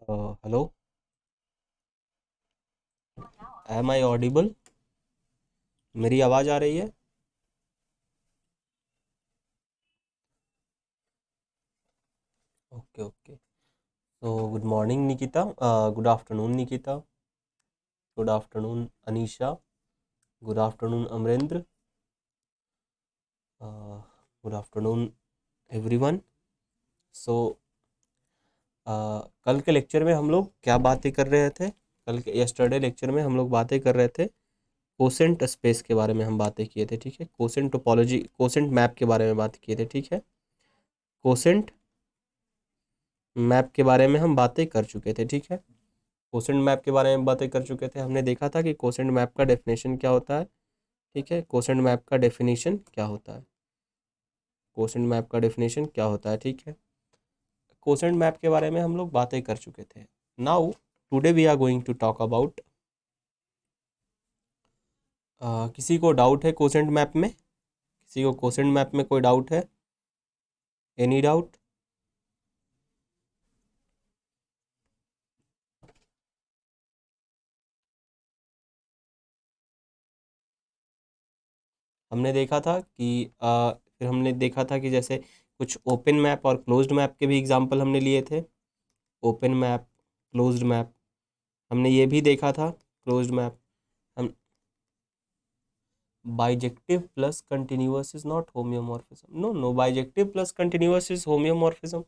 Hello. M I audible? मेरी आवाज़ आ रही है? Okay okay. तो good morning Nikita, good afternoon Nikita, good afternoon Anisha, good afternoon Amrendra, good afternoon everyone. So कल के लेक्चर में हम लोग क्या बातें कर रहे थे? कल के यस्टरडे लेक्चर में हम लोग बातें कर रहे थे कोसेंट स्पेस के बारे में हम बातें किए थे, ठीक है। कोसेंट टोपोलॉजी, कोसेंट मैप के बारे में बात किए थे, ठीक है। कोसेंट मैप के बारे में हम बातें कर चुके थे, ठीक है। कोसेंट मैप के बारे में बातें कर चुके थे। हमने देखा था कि कोसेंट मैप का डेफिनेशन क्या होता है, ठीक है। कोसेंट मैप का डेफिनेशन क्या होता है, कोसेंट मैप का डेफिनेशन क्या होता है, ठीक है। कोसेंट मैप के बारे में हम लोग बातें कर चुके थे। Now today we are going to talk about, किसी को डाउट है कोसेंट मैप में? किसी को कोसेंट मैप में कोई डाउट है? Any doubt? हमने देखा था कि फिर हमने देखा था कि जैसे कुछ ओपन मैप और क्लोज्ड मैप के भी एग्जांपल हमने लिए थे। ओपन मैप, क्लोज्ड मैप, हमने ये भी देखा था। क्लोज्ड मैप हम, bijective plus continuous is not homeomorphism. No no, bijective plus continuous is homeomorphism.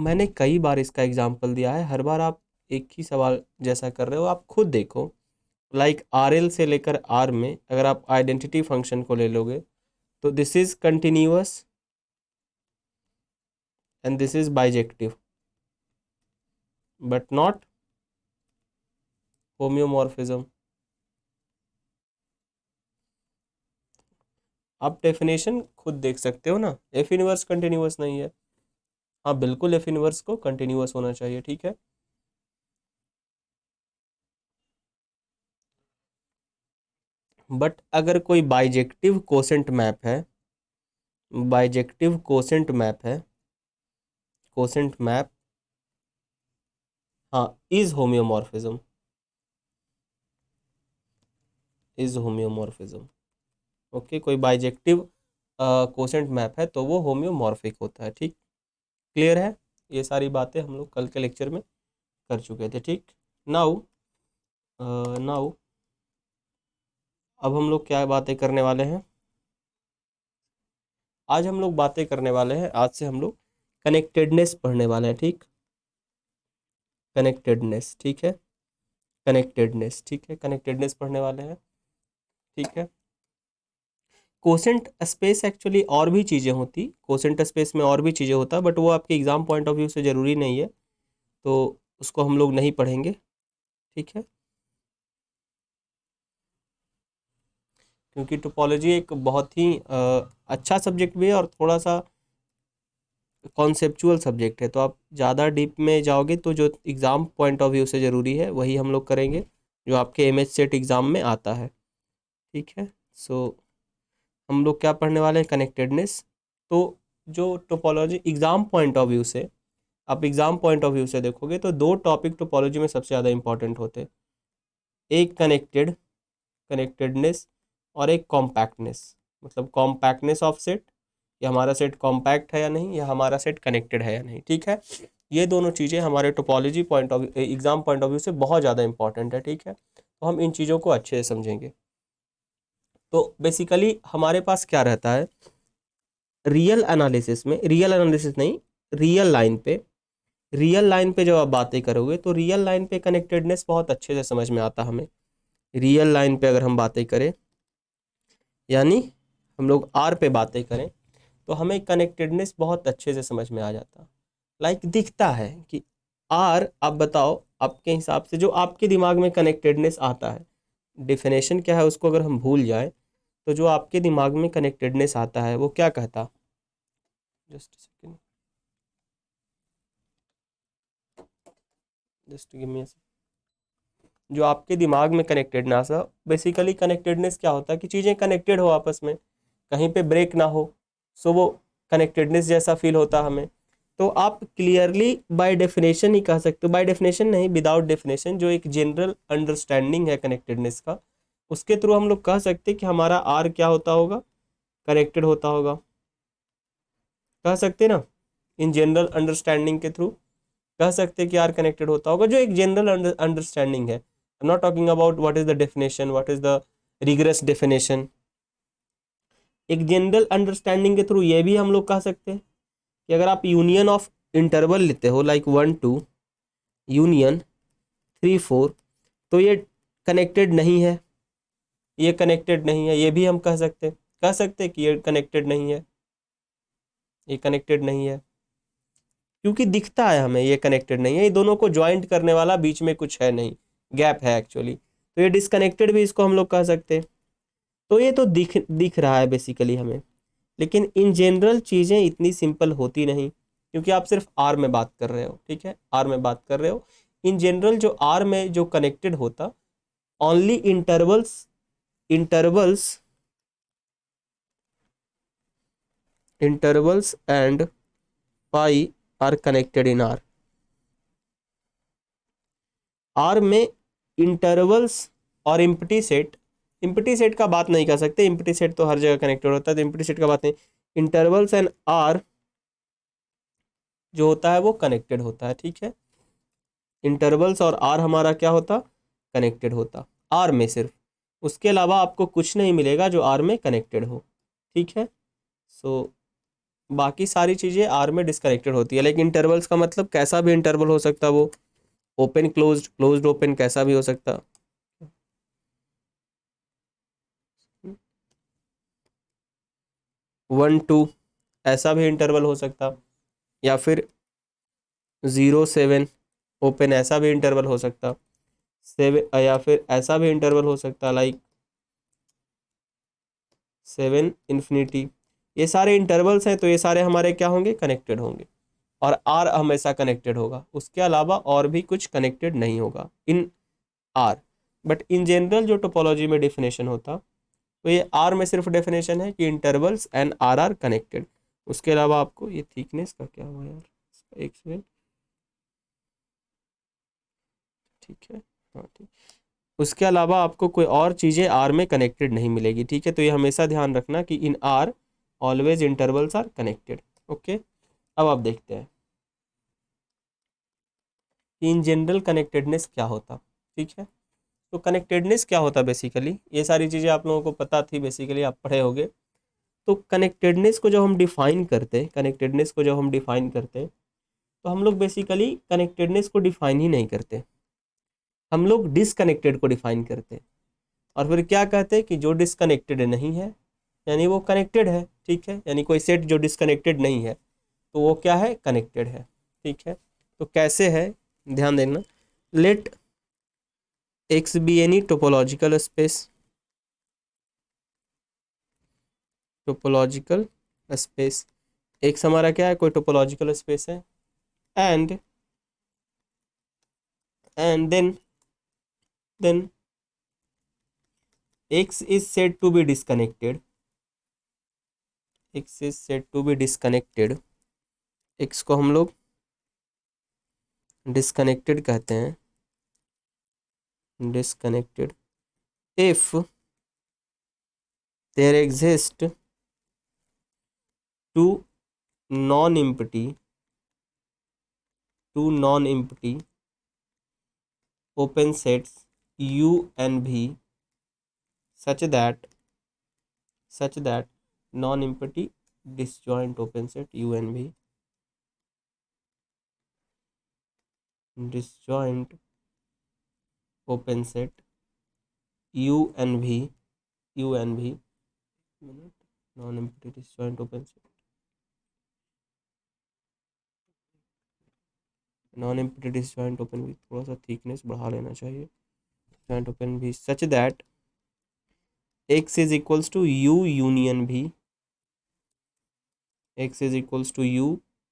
मैंने कई बार इसका एग्जांपल दिया है, हर बार आप एक ही सवाल जैसा कर रहे हो। आप खुद देखो, लाइक आर एल से लेकर आर में अगर आप आइडेंटिटी फंक्शन को ले लोगे तो this is continuous and this is bijective but not homeomorphism. आप डेफिनेशन खुद देख सकते हो ना, एफ इनवर्स कंटिन्यूअस नहीं है। हाँ बिल्कुल, एफ इनवर्स को कंटिन्यूअस होना चाहिए, ठीक है। बट अगर कोई बाइजेक्टिव कोसेंट मैप है, बाइजेक्टिव कोसेंट मैप है, कोसेंट मैप, हाँ, इज होम्योमॉर्फिज्म, इज होम्योमॉर्फिज्म। ओके, कोई बाइजेक्टिव कोसेंट मैप है तो वो होम्योमॉर्फिक होता है, ठीक। क्लियर है? ये सारी बातें हम लोग कल के लेक्चर में कर चुके थे, ठीक। नाउ नाउ अब हम लोग क्या बातें करने वाले हैं? आज हम लोग बातें करने वाले हैं, आज से हम लोग कनेक्टेडनेस पढ़ने वाले हैं, ठीक। कनेक्टेडनेस, ठीक है। कनेक्टेडनेस, ठीक है, कनेक्टेडनेस पढ़ने वाले हैं, ठीक है। कोसेंट स्पेस एक्चुअली और भी चीज़ें होती, कोसेंट स्पेस में और भी चीज़ें होता, बट वो आपके एग्जाम पॉइंट ऑफ व्यू से ज़रूरी नहीं है, तो उसको हम लोग नहीं पढ़ेंगे, ठीक है। क्योंकि टोपोलॉजी एक बहुत ही अच्छा सब्जेक्ट भी है और थोड़ा सा कॉन्सेप्चुअल सब्जेक्ट है, तो आप ज़्यादा डीप में जाओगे तो जो एग्ज़ाम पॉइंट ऑफ व्यू से ज़रूरी है वही हम लोग करेंगे, जो आपके एम एच सेट एग्ज़ाम में आता है, ठीक है। सो हम लोग क्या पढ़ने वाले हैं? कनेक्टेडनेस। तो जो topology exam point of view से, आप एग्ज़ाम पॉइंट ऑफ व्यू से देखोगे तो दो टॉपिक टोपोलॉजी में सबसे ज़्यादा इंपॉर्टेंट होते हैं। एक कनेक्टेडनेस और एक कॉम्पैक्टनेस। मतलब कॉम्पैक्टनेस ऑफ सेट, या हमारा सेट कॉम्पैक्ट है या नहीं, या हमारा सेट कनेक्टेड है या नहीं, ठीक है। ये दोनों चीज़ें हमारे topology point of exam point of view से बहुत ज़्यादा इंपॉर्टेंट है, ठीक है। तो हम इन चीज़ों को अच्छे से समझेंगे। तो बेसिकली हमारे पास क्या रहता है रियल एनालिसिस में, रियल एनालिसिस नहीं, रियल लाइन पे, रियल लाइन पे जब आप बातें करोगे तो रियल लाइन पे कनेक्टेडनेस बहुत अच्छे से समझ में आता हमें। रियल लाइन पे अगर हम बातें करें, यानी हम लोग आर पे बातें करें, तो हमें कनेक्टेडनेस बहुत अच्छे से समझ में आ जाता, लाइक दिखता है कि आर, आप बताओ आपके हिसाब से जो आपके दिमाग में कनेक्टेडनेस आता है, डिफिनेशन क्या है उसको अगर हम भूल जाए तो जो आपके दिमाग में कनेक्टेडनेस आता है वो क्या कहता? Just second, just give me, जो आपके दिमाग में कनेक्टेडनेस है, बेसिकली कनेक्टेडनेस क्या होता है कि चीज़ें कनेक्टेड हो आपस में, कहीं पे ब्रेक ना हो, सो वो कनेक्टेडनेस जैसा फील होता हमें। तो आप क्लियरली बाय डेफिनेशन ही कह सकते हो, बाय डेफिनेशन नहीं, विदाउट डेफिनेशन, जो एक जनरल अंडरस्टैंडिंग है कनेक्टेडनेस का, उसके थ्रू हम लोग कह सकते हैं कि हमारा आर क्या होता होगा, कनेक्टेड होता होगा। कह सकते ना, इन जनरल अंडरस्टैंडिंग के थ्रू कह सकते हैं कि आर कनेक्टेड होता होगा, जो एक जनरल अंडरस्टैंडिंग है। आई am not talking about what is the definition, what is the rigorous definition. एक जनरल अंडरस्टैंडिंग के थ्रू ये भी हम लोग कह सकते हैं कि अगर आप यूनियन ऑफ इंटरवल लेते हो, लाइक 1 2 यूनियन 3 4, तो ये कनेक्टेड नहीं है, ये कनेक्टेड नहीं है, ये भी हम कह सकते हैं कि ये कनेक्टेड नहीं है, ये कनेक्टेड नहीं है, क्योंकि दिखता है हमें ये कनेक्टेड नहीं है, ये दोनों को ज्वाइंट करने वाला बीच में कुछ है नहीं, गैप है एक्चुअली, तो ये डिसकनेक्टेड भी इसको हम लोग कह सकते हैं। तो ये तो दिख दिख रहा है बेसिकली हमें, लेकिन इन जनरल चीज़ें इतनी सिंपल होती नहीं, क्योंकि आप सिर्फ आर में बात कर रहे हो, ठीक है, आर में बात कर रहे हो। इन जनरल जो आर में जो कनेक्टेड होता, only intervals intervals intervals and pi are connected in R. R में इंटरवल्स और इम्पटी सेट का बात नहीं कर सकते, इम्पटी सेट तो हर जगह कनेक्टेड होता है, तो इम्पटी सेट का बात नहीं। इंटरवल्स एंड आर जो होता है वो कनेक्टेड होता है, ठीक है, इंटरवल्स और आर हमारा क्या होता, कनेक्टेड होता, आर में सिर्फ, उसके अलावा आपको कुछ नहीं मिलेगा जो आर में कनेक्टेड हो, ठीक है। सो बाकी सारी चीज़ें आर में डिसकनेक्टेड होती है, लेकिन इंटरवल्स का मतलब कैसा भी इंटरवल हो सकता, वो ओपन क्लोज्ड क्लोज्ड ओपन कैसा भी हो सकता, 1 2 ऐसा भी इंटरवल हो सकता, या फिर 0 7 ओपन ऐसा भी इंटरवल हो सकता, 7, या फिर ऐसा भी इंटरवल हो सकता लाइक 7 इंफिनिटी। ये सारे इंटरवल्स हैं, तो ये सारे हमारे क्या होंगे, कनेक्टेड होंगे, और आर हमेशा कनेक्टेड होगा, उसके अलावा और भी कुछ कनेक्टेड नहीं होगा इन आर। बट इन जनरल जो टोपोलॉजी में डेफिनेशन होता, तो ये आर में सिर्फ डेफिनेशन है कि इंटरवल्स एंड आर कनेक्टेड, उसके अलावा आपको ये थिकनेस का क्या हुआ यार, एक सेकेंड, ठीक है, हाँ ठीक, उसके अलावा आपको कोई और चीज़ें आर में कनेक्टेड नहीं मिलेगी, ठीक है। तो ये हमेशा ध्यान रखना कि in R always intervals are connected, okay. अब आप देखते हैं कि इन जनरल कनेक्टेडनेस क्या होता, ठीक है। तो कनेक्टेडनेस क्या होता बेसिकली, ये सारी चीज़ें आप लोगों को पता थी, बेसिकली आप पढ़े होंगे। तो कनेक्टेडनेस को जब हम डिफाइन करते हैं, कनेक्टेडनेस को जब हम डिफाइन करते हैं, तो हम लोग बेसिकली कनेक्टेडनेस को डिफाइन ही नहीं करते, हम लोग डिसकनेक्टेड को डिफाइन करते हैं, और फिर क्या कहते हैं कि जो डिसकनेक्टेड नहीं है यानी वो कनेक्टेड है, ठीक है, यानी कोई सेट जो डिसकनेक्टेड नहीं है तो वो क्या है, कनेक्टेड है, ठीक है। तो कैसे है, ध्यान देना, let X be any topological space, topological space, X हमारा क्या है, कोई टोपोलॉजिकल स्पेस है, and then x is said to be disconnected, x is said to be disconnected, x को हम लोग डिसकनेक्टेड कहते हैं, disconnected, if there exist two non empty open sets u and v such that non-empty disjoint open set u and v, disjoint open set u and v, non-empty disjoint open set, non empty disjoint open भी, थोड़ा सा thickness बढ़ा लेना चाहिए, joint open भी such that x is equals to u union v, x is equals to u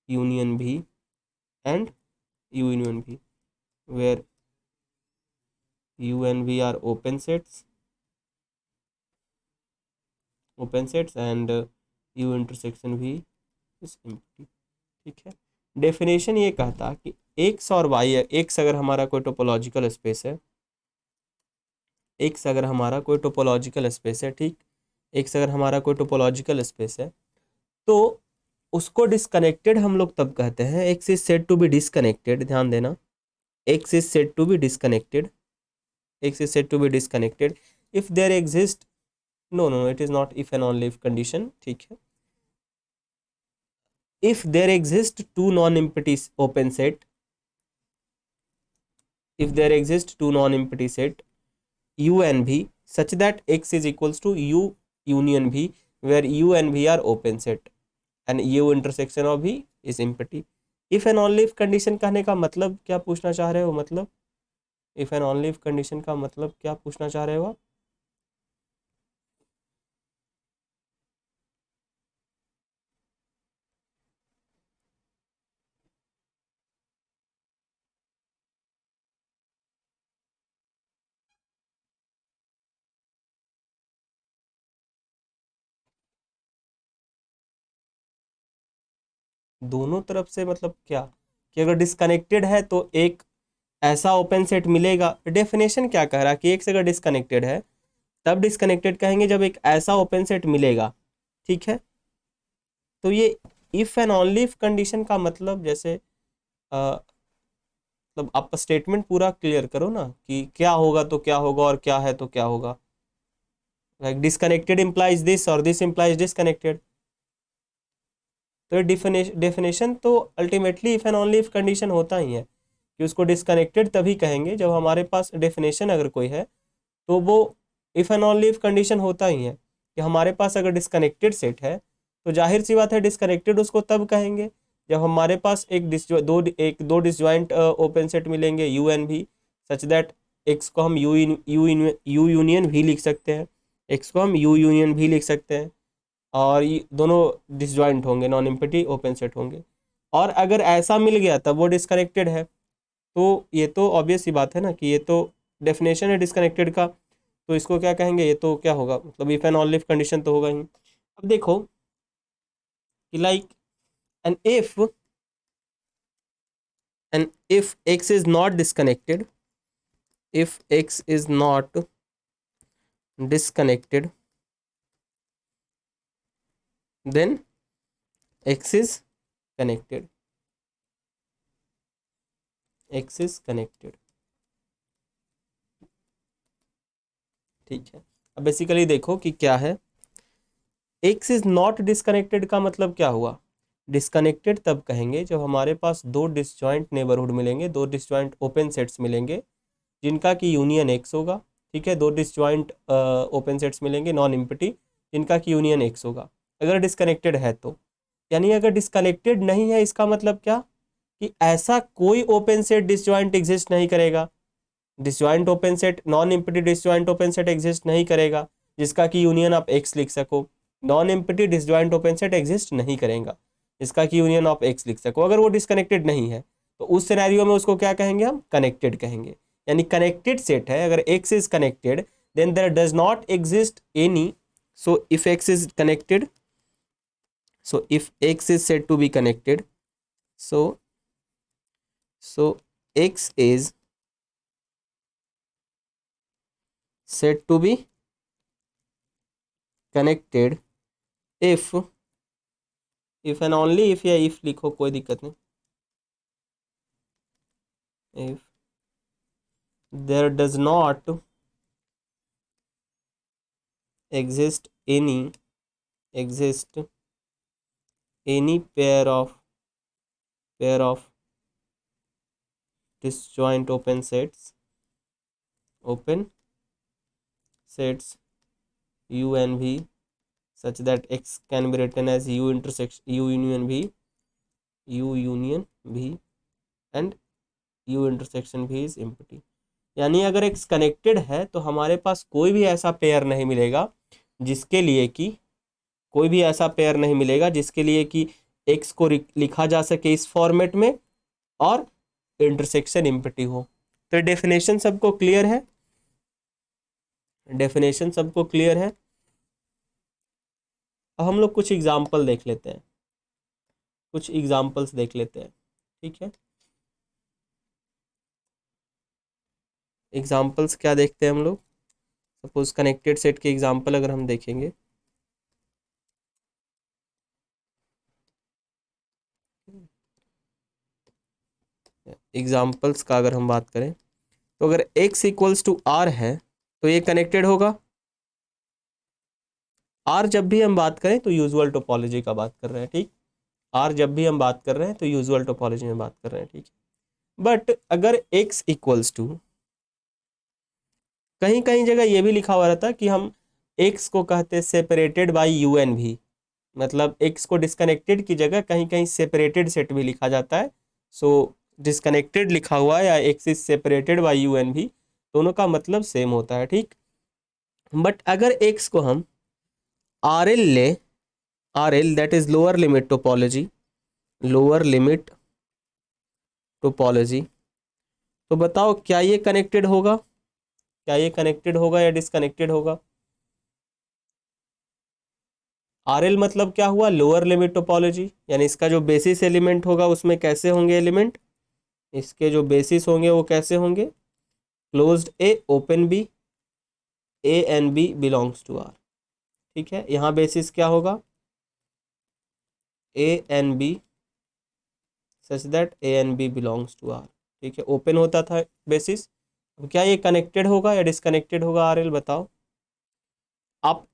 union v and u union v, where u and v are open sets and u intersection v is empty, ठीक है। Definition ये कहता कि x और Y, x अगर हमारा कोई topological space है, एक्स अगर हमारा कोई टोपोलॉजिकल स्पेस है, ठीक, एक्स अगर हमारा कोई टोपोलॉजिकल स्पेस है, तो उसको डिस्कनेक्टेड हम लोग तब कहते हैं, X is said to be disconnected, ध्यान देना, X is said to be disconnected, X is said to be disconnected if there exist, no no it is not if and only if condition, ठीक है, if there exist two non-empty open set, if there exist two non-empty set u and v such that x is equals to u union v, where u and v are open set and u intersection of v is empty. if and only if condition कहने का मतलब क्या पूछना चाह रहे हो, मतलब if and only if condition का मतलब क्या पूछना चाह रहे हो आप? दोनों तरफ से मतलब क्या, कि अगर डिस्कनेक्टेड है तो एक ऐसा ओपन सेट मिलेगा। डेफिनेशन क्या कह रहा है कि एक से अगर डिस्कनेक्टेड है तब डिस्कनेक्टेड कहेंगे जब एक ऐसा ओपन सेट मिलेगा, ठीक है। तो ये if and only if condition का मतलब, जैसे मतलब आप स्टेटमेंट पूरा क्लियर करो ना कि क्या होगा तो क्या होगा और क्या है तो क्या होगा, लाइक डिस्कनेक्टेड इंप्लाइज दिस और दिस इंप्लाइज डिस्कनेक्टेड। तो डेफिनेशन तो ultimately if and only if condition होता ही है कि उसको डिस्कनेक्टेड तभी कहेंगे जब हमारे पास डेफिनेशन अगर कोई है तो वो if and only if condition होता ही है कि हमारे पास अगर डिस्कनेक्टेड सेट है तो जाहिर सी बात है डिस्कनेक्टेड उसको तब कहेंगे जब हमारे पास दो डिसजॉइंट ओपन सेट मिलेंगे यू एन भी, सच दैट एक्स को हम यू यूनियन भी लिख सकते हैं, एक्स को हम यू यूनियन भी लिख सकते हैं, और ये दोनों डिसजॉइंट होंगे, नॉन एम्प्टी ओपन सेट होंगे। और अगर ऐसा मिल गया तब वो डिस्कनेक्टेड है, तो ये तो ऑब्वियस सी बात है ना कि ये तो डेफिनेशन है डिस्कनेक्टेड का, तो इसको क्या कहेंगे, ये तो क्या होगा, मतलब if and only if condition तो होगा ही। अब देखो कि like an if x is not disconnected, if x is not disconnected then x is connected, x is connected, ठीक है। अब बेसिकली देखो कि क्या है, x is not disconnected का मतलब क्या हुआ, डिस्कनेक्टेड तब कहेंगे जब हमारे पास दो डिसजॉइंट नेबरहुड मिलेंगे, दो डिसजॉइंट ओपन सेट्स मिलेंगे जिनका कि यूनियन एक्स होगा, ठीक है। दो डिसजॉइंट ओपन सेट्स मिलेंगे नॉन एम्प्टी जिनका कि यूनियन एक्स होगा, अगर डिस्कनेक्टेड है तो। यानी अगर डिस्कनेक्टेड नहीं है इसका मतलब क्या, कि ऐसा कोई ओपन सेट डिसजॉइंट एग्जिस्ट नहीं करेगा, disjoint open set, non empty disjoint open set exist नहीं करेगा जिसका कि यूनियन आप एक्स लिख सको, non empty disjoint open set exist नहीं करेगा जिसका कि यूनियन ऑफ एक्स लिख सको। अगर वो डिस्कनेक्टेड नहीं है तो उस सिनेरियो में उसको क्या कहेंगे, हम कनेक्टेड कहेंगे। यानी कनेक्टेड सेट है, अगर X is connected then there does not exist any, so if X is connected, so if x is said to be connected, so x is said to be connected if and only if, या if लिखो कोई दिक्कत नहीं, if there does not exist any pair of disjoint open sets u and v such that x can be written as u union v and u intersection v is empty। यानी अगर x connected है तो हमारे पास कोई भी ऐसा pair नहीं मिलेगा जिसके लिए कि x को लिखा जा सके इस फॉर्मेट में और इंटरसेक्शन एम्प्टी हो। तो डेफिनेशन सबको क्लियर है, अब हम लोग कुछ एग्जाम्पल्स देख लेते हैं। ठीक है। एग्जाम्पल्स क्या देखते हैं हम लोग, सपोज कनेक्टेड सेट के एग्जाम्पल अगर हम देखेंगे, एग्जाम्पल्स का अगर हम बात करें तो अगर x इक्वल्स टू आर है तो ये कनेक्टेड होगा। आर जब भी हम बात करें तो यूजुअल टोपोलॉजी का बात कर रहे हैं, ठीक। आर जब भी हम बात कर रहे हैं तो यूजुअल टोपोलॉजी में बात कर रहे हैं, ठीक है। बट अगर x इक्वल्स टू, कहीं कहीं जगह ये भी लिखा हुआ रहता है कि हम x को कहते सेपरेटेड बाय यूएन भी, मतलब x को डिस्कनेक्टेड की जगह कहीं कहीं सेपरेटेड सेट भी लिखा जाता है। सो डिस्कनेक्टेड लिखा हुआ है या x is separated by UN भी, दोनों का मतलब सेम होता है, ठीक। बट अगर x को हम आर एल ले, R L that is lower limit topology, lower limit topology, तो बताओ क्या ये कनेक्टेड होगा, क्या ये कनेक्टेड होगा या डिस्कनेक्टेड होगा। आर एल मतलब क्या हुआ, लोअर लिमिट टोपोलॉजी, यानी इसका जो बेसिस एलिमेंट होगा उसमें कैसे होंगे एलिमेंट, इसके जो बेसिस होंगे वो कैसे होंगे, closed A open B, A and B belongs to R, ठीक है। यहाँ बेसिस क्या होगा, A and B such that A and B belongs to R, ठीक है। ओपन होता था बेसिस। अब क्या ये कनेक्टेड होगा या डिस्कनेक्टेड होगा आर एल, बताओ आप।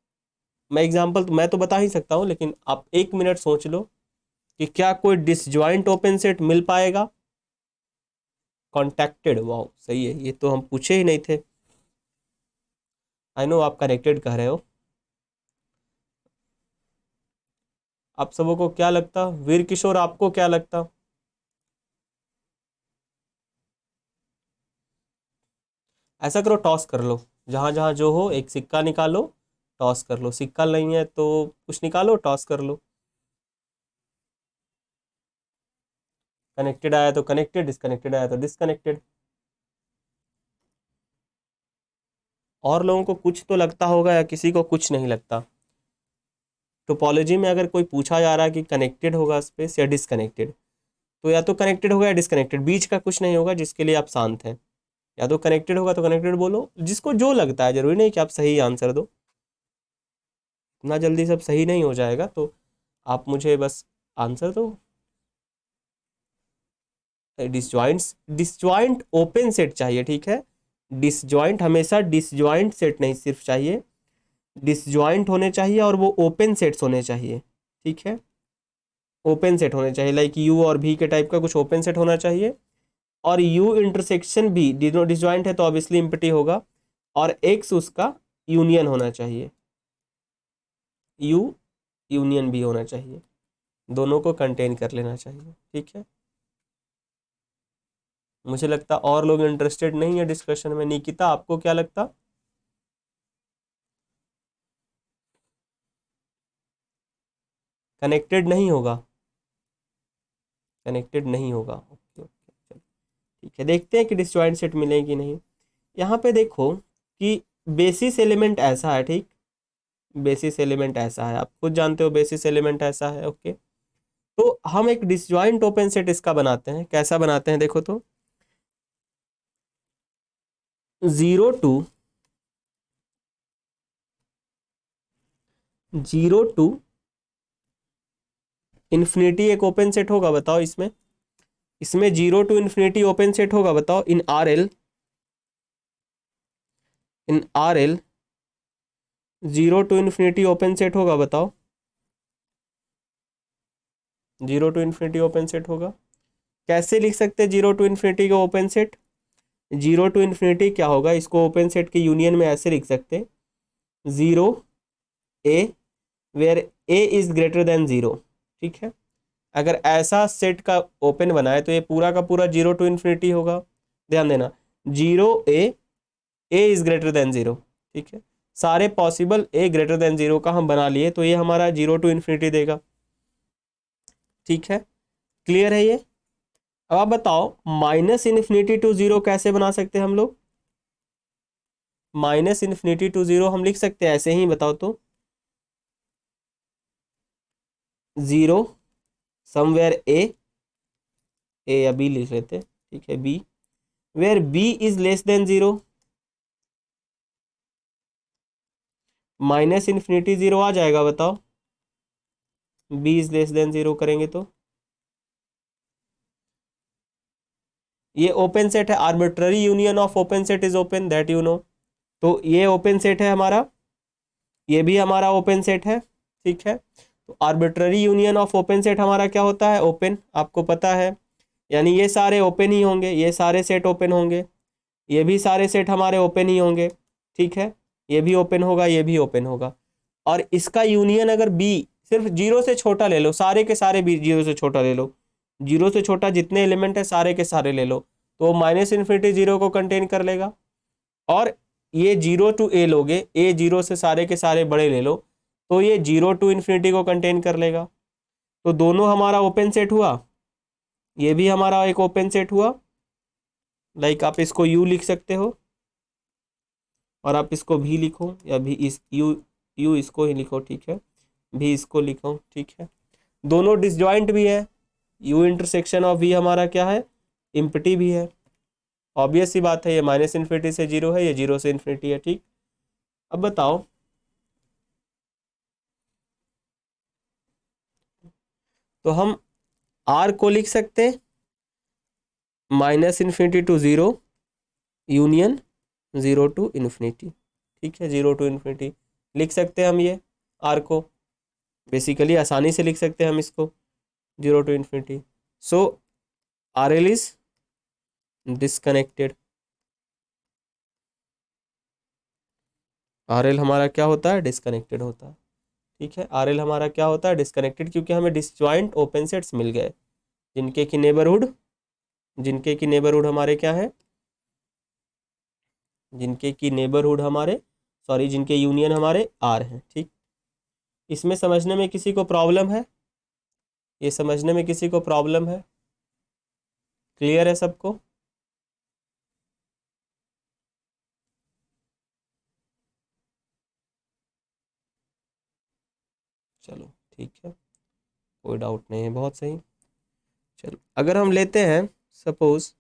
मैं एग्जांपल तो मैं तो बता ही सकता हूँ, लेकिन आप 1 मिनट सोच लो कि क्या कोई डिसजॉइंट ओपन सेट मिल पाएगा। कॉन्टैक्टेड, वाओ सही है, ये तो हम पूछे ही नहीं थे। आई नो आप कनेक्टेड कह रहे हो। आप सबों को क्या लगता, वीर किशोर आपको क्या लगता। ऐसा करो टॉस कर लो, जहां जहां जो हो एक सिक्का निकालो, टॉस कर लो। सिक्का नहीं है तो कुछ निकालो, टॉस कर लो। कनेक्टेड आया तो कनेक्टेड, डिस्कनेक्टेड आया तो डिस्कनेक्टेड। और लोगों को कुछ तो लगता होगा या किसी को कुछ नहीं लगता। टोपोलॉजी में अगर कोई पूछा जा रहा है कि कनेक्टेड होगा स्पेस या डिस्कनेक्टेड, तो या तो कनेक्टेड होगा या डिस्कनेक्टेड, बीच का कुछ नहीं होगा जिसके लिए आप शांत हैं। या तो कनेक्टेड होगा तो कनेक्टेड बोलो, जिसको जो लगता है, जरूरी नहीं कि आप सही आंसर दो। इतना जल्दी सब सही नहीं हो जाएगा, तो आप मुझे बस आंसर दो। डिसजॉइंट्स, डिसजॉइंट ओपन सेट चाहिए, ठीक है। डिसजॉइंट हमेशा डिसजॉइंट सेट नहीं सिर्फ चाहिए, डिसजॉइंट होने चाहिए और वो ओपन सेट्स होने चाहिए, ठीक है। ओपन सेट होने चाहिए, लाइक यू और भी के टाइप का कुछ ओपन सेट होना चाहिए। और यू इंटरसेक्शन भी डिसजॉइंट है तो ऑब्वियसली इम्पटी होगा, और एक्स उसका यूनियन होना चाहिए, यू यूनियन भी होना चाहिए, दोनों को कंटेन कर लेना चाहिए, ठीक है। मुझे लगता और लोग इंटरेस्टेड नहीं है डिस्कशन में। निकिता आपको क्या लगता, कनेक्टेड नहीं होगा, कनेक्टेड नहीं होगा, ओके ओके चलो ठीक है। देखते हैं कि डिसजॉइंट सेट मिलेगी कि नहीं। यहाँ पे देखो कि बेसिस एलिमेंट ऐसा है, ठीक। बेसिस एलिमेंट ऐसा है, आप खुद जानते हो बेसिस एलिमेंट ऐसा है, ओके। तो हम एक डिसजॉइंट ओपन सेट इसका बनाते हैं, कैसा बनाते हैं देखो तो, 0 to 0 to एक ओपन सेट होगा, बताओ इसमें, इसमें 0 to ओपन सेट होगा, बताओ इन R L, in R L 0 to open set होगा, बताओ 0 to ओपन सेट होगा। कैसे लिख सकते हैं 0 to का ओपन सेट, 0 to क्या होगा, इसको ओपन सेट के यूनियन में ऐसे लिख सकते हैं, 0 a where a is greater than 0, ठीक है। अगर ऐसा सेट का ओपन बनाए तो ये पूरा का पूरा 0 to होगा। ध्यान देना, 0 a इज ग्रेटर देन 0, ठीक है। सारे पॉसिबल a ग्रेटर देन 0 का हम बना लिए तो ये हमारा 0 to देगा, ठीक है। क्लियर है ये। अब आप बताओ -∞ to 0 कैसे बना सकते हैं हम लोग। -∞ to 0 हम लिख सकते हैं ऐसे ही, बताओ तो, 0 समवेयर a ए या बी लिख लेते, ठीक है, B, where B is less than 0, minus infinity 0 आ जाएगा, बताओ, बी इज लेस देन 0 करेंगे तो ये ओपन सेट है, arbitrary union of open set is open, that you know. तो ये ओपन सेट है हमारा, ये भी हमारा ओपन सेट है, ठीक है। तो arbitrary union of open set हमारा क्या होता है, ओपन, आपको पता है, यानी ये सारे ओपन ही होंगे, ये सारे सेट ओपन होंगे, ये भी सारे सेट हमारे ओपन ही होंगे, ठीक है, ये भी ओपन होगा, ये भी ओपन होगा। और इसका यूनियन अगर बी सिर्फ 0 से छोटा ले लो, सारे के सारे बी 0 से छोटा ले लो, 0 से छोटा जितने एलिमेंट है सारे के सारे ले लो, तो माइनस इन्फिनिटी 0 को कंटेन कर लेगा। और ये 0 टू ए लोगे, ए 0 से सारे के सारे बड़े ले लो, तो ये 0 टू इन्फिनिटी को कंटेन कर लेगा। तो दोनों हमारा ओपन सेट हुआ, ये भी हमारा एक ओपन सेट हुआ, लाइक आप इसको यू लिख सकते हो और आप इसको भी लिखो, या भी इस यू इसको ही लिखो, ठीक है, भी इसको लिखो, ठीक है। दोनों डिसजॉइंट भी है, यू इंटरसेक्शन ऑफ वी हमारा क्या है, इम्पटी भी है, ऑब्वियस सी बात है, ये माइनस इन्फिनिटी से 0 है, ये 0 से इन्फिनिटी है, ठीक। अब बताओ, तो हम आर को लिख सकते minus infinity to 0 union 0 to infinity, ठीक है, 0 टू इन्फिनिटी लिख सकते हैं हम ये आर को, बेसिकली आसानी से लिख सकते हैं हम इसको 0 to infinity. So R L is disconnected, R L हमारा क्या होता है, डिसकनेक्टेड होता है, ठीक है, आर एल हमारा क्या होता है, डिसकनेक्टेड, क्योंकि हमें डिसजॉइंट ओपन सेट्स मिल गए जिनके की नेबरहुड हमारे क्या है, जिनके की नेबरहुड हमारे, सॉरी, जिनके यूनियन हमारे आर हैं, ठीक। इसमें समझने में किसी को प्रॉब्लम है, ये समझने में किसी को प्रॉब्लम है, क्लियर है सबको? चलो ठीक है, कोई डाउट नहीं है, बहुत सही। चलो अगर हम लेते हैं सपोज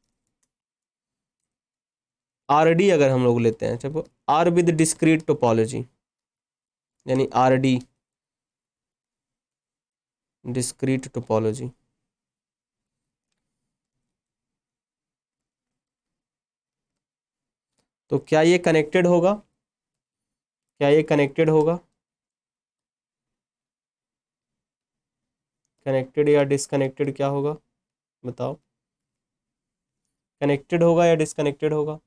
आर डी, अगर हम लोग लेते हैं, चलो आर विद डिस्क्रीट टोपोलॉजी, यानी आर डी डिस्क्रीट टोपोलॉजी, तो क्या ये कनेक्टेड होगा, क्या ये कनेक्टेड होगा, कनेक्टेड या डिसकनेक्टेड क्या होगा, बताओ, कनेक्टेड होगा या डिसकनेक्टेड होगा?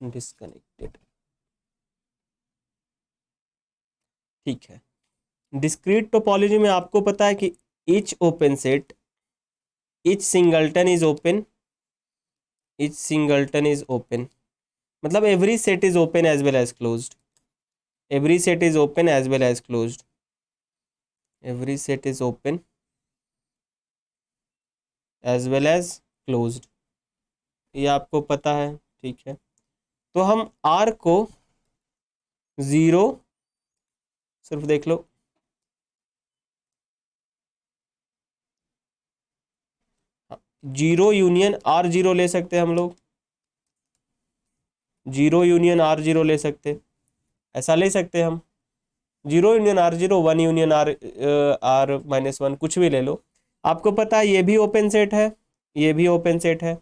डिसकनेक्टेड, ठीक है। डिस्क्रीट टोपोलॉजी में आपको पता है कि each open set, each singleton is open, each singleton is open, मतलब every set is open as well as closed, every set is open as well as closed, every set is open as well as closed, ये आपको पता है, ठीक है। तो हम are को 0, सिर्फ देख लो, जीरो यूनियन आर 0 ले सकते हैं हम लोग, 0 यूनियन आर 0 ले सकते, ऐसा ले सकते हैं हम, 0 union R 0, 1 union R R minus 1, कुछ भी ले लो। आपको पता है ये भी ओपन सेट है, ये भी ओपन सेट है,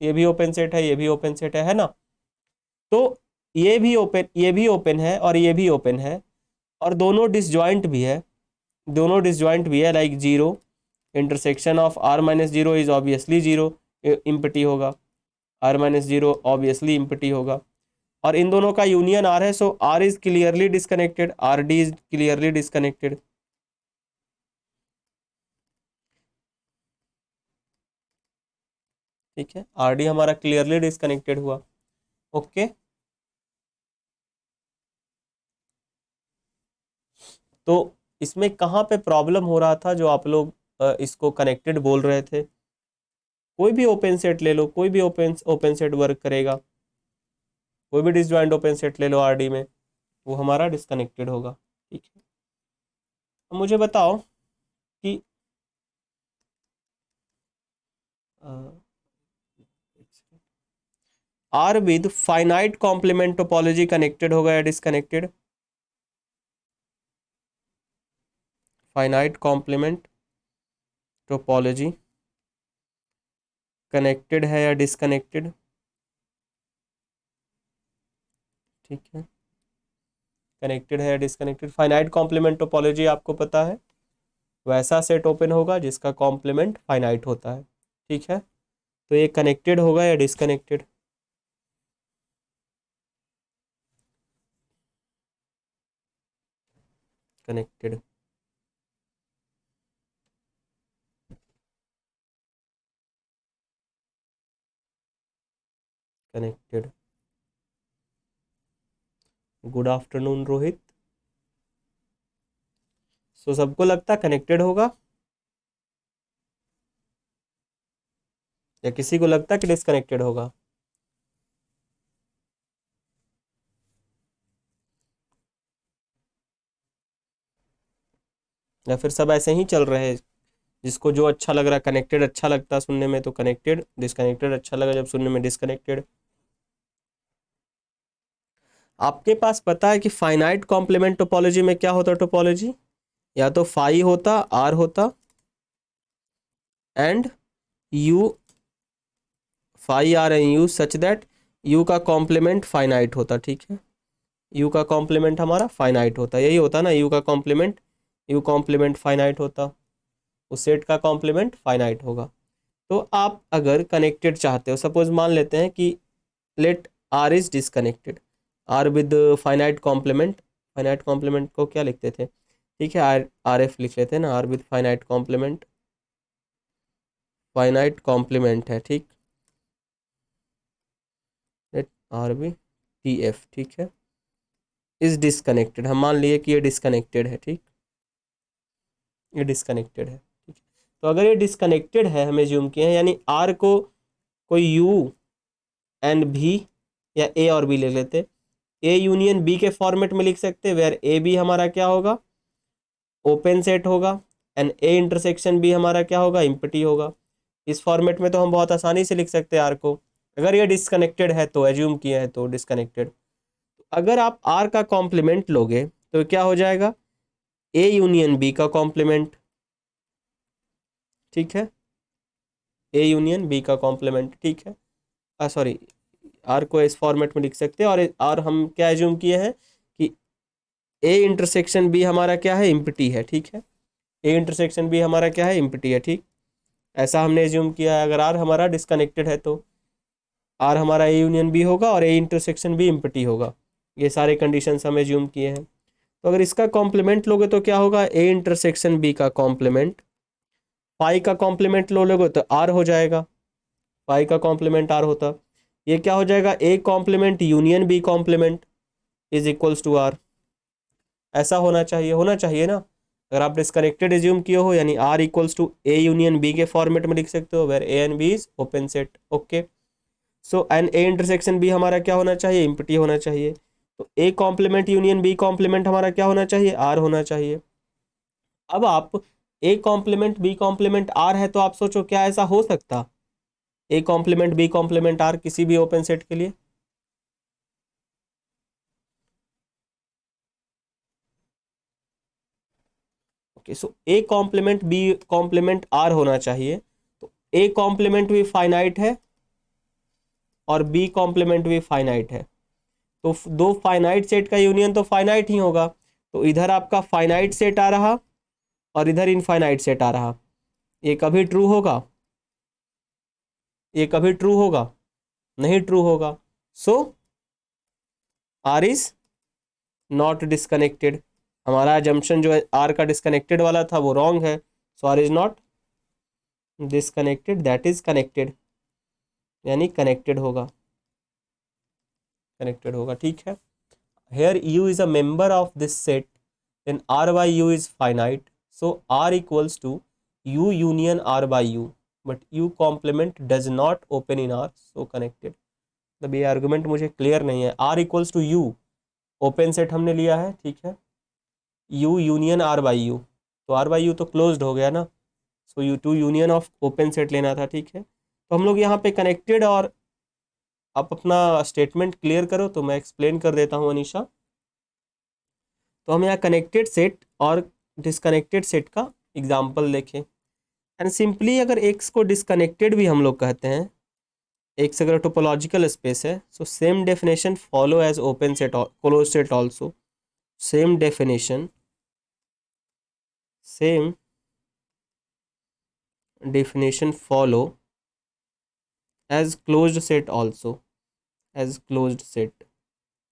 ये भी ओपन सेट है, ये भी ओपन सेट है ना। तो ये भी ओपन, ये भी ओपन है और ये भी ओपन है, और दोनों डिसजॉइंट भी है, दोनों डिसजॉइंट भी है, like 0 intersection of R minus 0 is obviously 0 empty होगा, आर माइनस 0 ऑब्वियसली इम्पटी होगा, और इन दोनों का यूनियन आर है, so R is clearly disconnected, R D is clearly disconnected, ठीक है, आर डी हमारा क्लियरली डिस्कनेक्टेड हुआ, ओके। तो इसमें कहाँ पे प्रॉब्लम हो रहा था जो आप लोग इसको कनेक्टेड बोल रहे थे? कोई भी ओपन सेट ले लो, कोई भी ओपन सेट वर्क करेगा, कोई भी डिसजॉइंट ओपन सेट ले लो आरडी में, वो हमारा डिस्कनेक्टेड होगा। ठीक है, अब मुझे बताओ कि R with finite complement topology connected होगा या disconnected? Finite complement topology connected है या डिस्कनेक्टेड? ठीक है, कनेक्टेड है या डिस्कनेक्टेड? फाइनाइट कॉम्प्लीमेंट टोपोलॉजी आपको पता है, वैसा सेट ओपन होगा जिसका कॉम्प्लीमेंट फाइनाइट होता है। ठीक है, तो ये कनेक्टेड होगा या disconnected? Connected. Connected. Good afternoon Rohit. So सबको लगता है कनेक्टेड होगा या किसी को लगता है कि डिस्कनेक्टेड होगा? या फिर सब ऐसे ही चल रहे हैं, जिसको जो अच्छा लग रहा है, कनेक्टेड अच्छा लगता है सुनने में तो कनेक्टेड, डिस्कनेक्टेड अच्छा लगा जब सुनने में डिस्कनेक्टेड। आपके पास पता है कि फाइनाइट कॉम्प्लीमेंट टोपोलॉजी में क्या होता है? टोपोलॉजी या तो फाई होता, आर होता, and U, phi R and U such that U का कॉम्प्लीमेंट फाइनाइट होता। ठीक है, यू का कॉम्प्लीमेंट हमारा फाइनाइट होता, यही होता ना, यू का कॉम्प्लीमेंट, यू कॉम्प्लीमेंट फाइनाइट होता, उस सेट का कॉम्प्लीमेंट फाइनाइट होगा। तो आप अगर कनेक्टेड चाहते हो, सपोज मान लेते हैं कि let R is disconnected, R with finite complement को क्या लिखते थे? ठीक है, आर एफ लिख लेते हैं ना, R with finite complement, finite complement है। ठीक, let R be T F. ठीक है, इज डिसकनेक्टेड, हम मान लिए कि ये डिसकनेक्टेड है। ठीक, ये डिसकनेक्टेड है। ठीक है, तो अगर ये डिसकनेक्टेड है, हमें ज्यूम किए हैं, यानी आर को कोई यू एंड भी या ए और बी ले लेते, ए यूनियन बी के फॉर्मेट में लिख सकते, वेयर ए बी हमारा क्या होगा? ओपन सेट होगा, एंड ए इंटरसेक्शन बी हमारा क्या होगा? इम्पटी होगा। इस फॉर्मेट में तो हम बहुत आसानी से लिख सकते हैं आर को। अगर ये डिसकनेक्टेड है तो एज्यूम किया है तो डिसकनेक्टेड। अगर आप आर का कॉम्प्लीमेंट लोगे तो क्या हो जाएगा? ए यूनियन बी का कॉम्प्लीमेंट। ठीक है, ए यूनियन बी का कॉम्प्लीमेंट। ठीक है, सॉरी, आर को इस फॉर्मेट में लिख सकते हैं, और हम क्या एज्यूम किए हैं कि ए इंटरसेक्शन बी हमारा क्या है? इम्पटी है। ठीक है, ए इंटरसेक्शन बी हमारा क्या है? इम्पटी है। ठीक, ऐसा हमने एज्यूम किया है। अगर आर हमारा डिसकनेक्टेड है तो आर हमारा ए यूनियन बी होगा और ए इंटरसेक्शन बी इम्पटी होगा। ये सारे कंडीशंस हम एज्यूम किए हैं। तो अगर इसका कॉम्प्लीमेंट लोगे तो क्या होगा? ए इंटरसेक्शन बी का कॉम्प्लीमेंट, पाई का कॉम्प्लीमेंट लोगे तो आर हो जाएगा, पाई का कॉम्प्लीमेंट आर होता। ये क्या हो जाएगा? A complement union B complement is equals to R. ऐसा होना चाहिए ना। अगर आप डिस्कनेक्टेड एज्यूम किए हो, यानी R equals to A union B के फॉर्मेट में लिख सकते हो, where A and B is open set. Okay, so and A intersection B हमारा क्या होना चाहिए? इम्पटी होना चाहिए। तो A complement union B complement हमारा क्या होना चाहिए? आर होना चाहिए। अब आप A complement B complement R है तो आप सोचो क्या ऐसा हो सकता? A complement B complement R किसी भी ओपन सेट के लिए? Okay, so A complement B complement R होना चाहिए। तो ए कॉम्प्लीमेंट भी फाइनाइट है और बी कॉम्प्लीमेंट भी फाइनाइट है, तो दो फाइनाइट सेट का यूनियन तो फाइनाइट ही होगा। तो इधर आपका फाइनाइट सेट आ रहा और इधर इनफाइनाइट सेट आ रहा, ये कभी ट्रू होगा? ये कभी ट्रू होगा? नहीं ट्रू होगा। सो आर इज नॉट डिस्कनेक्टेड। हमारा जम्पशन जो है आर का डिस्कनेक्टेड वाला था वो रॉन्ग है। So R is not disconnected, that is connected, यानी कनेक्टेड होगा, कनेक्टेड होगा। ठीक है, here U is a member of this set, then R by U is finite, so R equals to U union R by U. But U complement does not open in R so connected. मतलब ये argument मुझे clear नहीं है। R equals to U, open set हमने लिया है, ठीक है, U union R by U, तो R बाई U तो क्लोज्ड हो गया ना, सो U2 union of open set लेना था, ठीक है। तो हम लोग यहाँ पे कनेक्टेड, और आप अपना स्टेटमेंट क्लियर करो तो मैं एक्सप्लेन कर देता हूँ अनीशा। तो हम यहाँ कनेक्टेड सेट और डिसकनेक्टेड सेट का एग्जाम्पल देखें। एंड सिंपली अगर एक्स को डिसकनेक्टेड भी हम लोग कहते हैं, एक्स अगर टोपोलॉजिकल स्पेस है, so same definition follow as open set close set also, same definition follow as closed set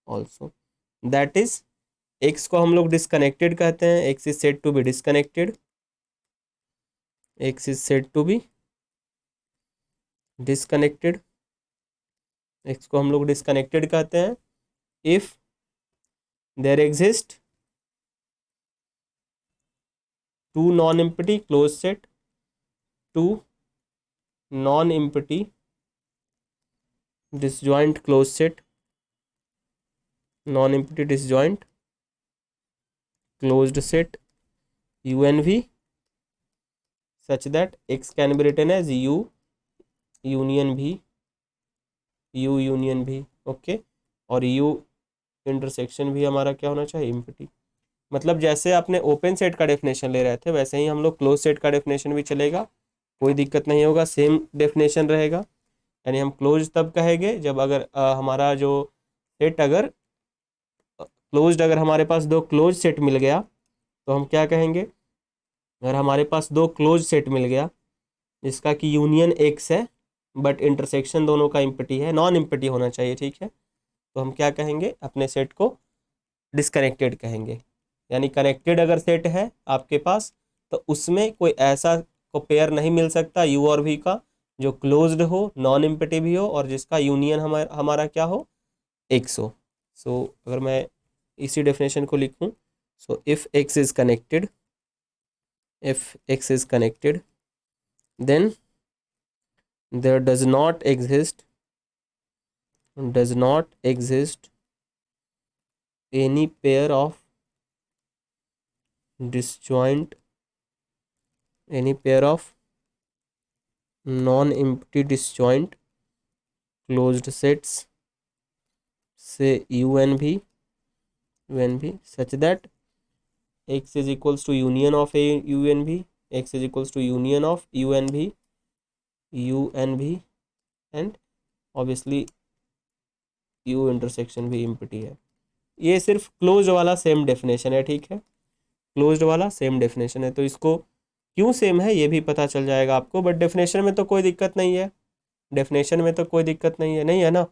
also, that is x को हम लोग डिसकनेक्टेड कहते हैं, x is said to be disconnected, x को हम लोग डिसकनेक्टेड कहते हैं if there exist two non empty close set, two non empty disjoint closed set, non-empty disjoint closed set UNV such that x can be written as U union V, okay, और U intersection भी हमारा क्या होना चाहिए, empty. मतलब जैसे आपने open set का डेफिनेशन ले रहे थे वैसे ही हम लोग क्लोज सेट का डेफिनेशन भी चलेगा, कोई दिक्कत नहीं होगा, सेम डेफिनेशन रहेगा। यानी हम क्लोज तब कहेंगे जब अगर हमारा जो सेट अगर क्लोज्ड, अगर हमारे पास दो क्लोज सेट मिल गया तो हम क्या कहेंगे, अगर हमारे पास दो क्लोज सेट मिल गया जिसका कि यूनियन एक्स है बट इंटरसेक्शन दोनों का एम्प्टी है, नॉन एम्प्टी होना चाहिए, ठीक है, तो हम क्या कहेंगे, अपने सेट को डिसकनेक्टेड कहेंगे। यानी कनेक्टेड अगर सेट है आपके पास तो उसमें कोई ऐसा को पेयर नहीं मिल सकता U और V का जो क्लोज्ड हो, नॉन एम्प्टी भी हो और जिसका यूनियन हमारा क्या हो, एक्स हो। सो अगर मैं इसी डेफिनेशन को लिखूं, so if X is connected then there does not exist any pair of disjoint, non-empty disjoint closed sets say UNV such that x is equals to union of a UNV, x is equals to union of UNV and obviously U intersection भी empty है। ये सिर्फ close वाला same definition है, ठीक है, closed वाला same definition है, तो इसको क्यों सेम है ये भी पता चल जाएगा आपको, बट डेफिनेशन में तो कोई दिक्कत नहीं है, नहीं है ना,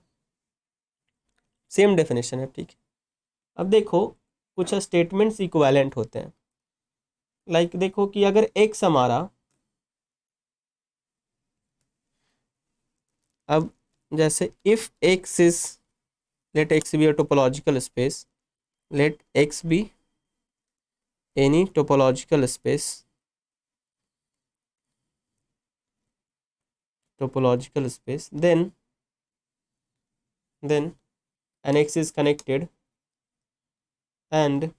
सेम डेफिनेशन है, ठीक है। अब देखो कुछ स्टेटमेंट्स इक्विवेलेंट होते हैं, लाइक देखो कि अगर x हमारा, अब जैसे if x is, let x be a topological space, let x be any topological space, then an x is connected and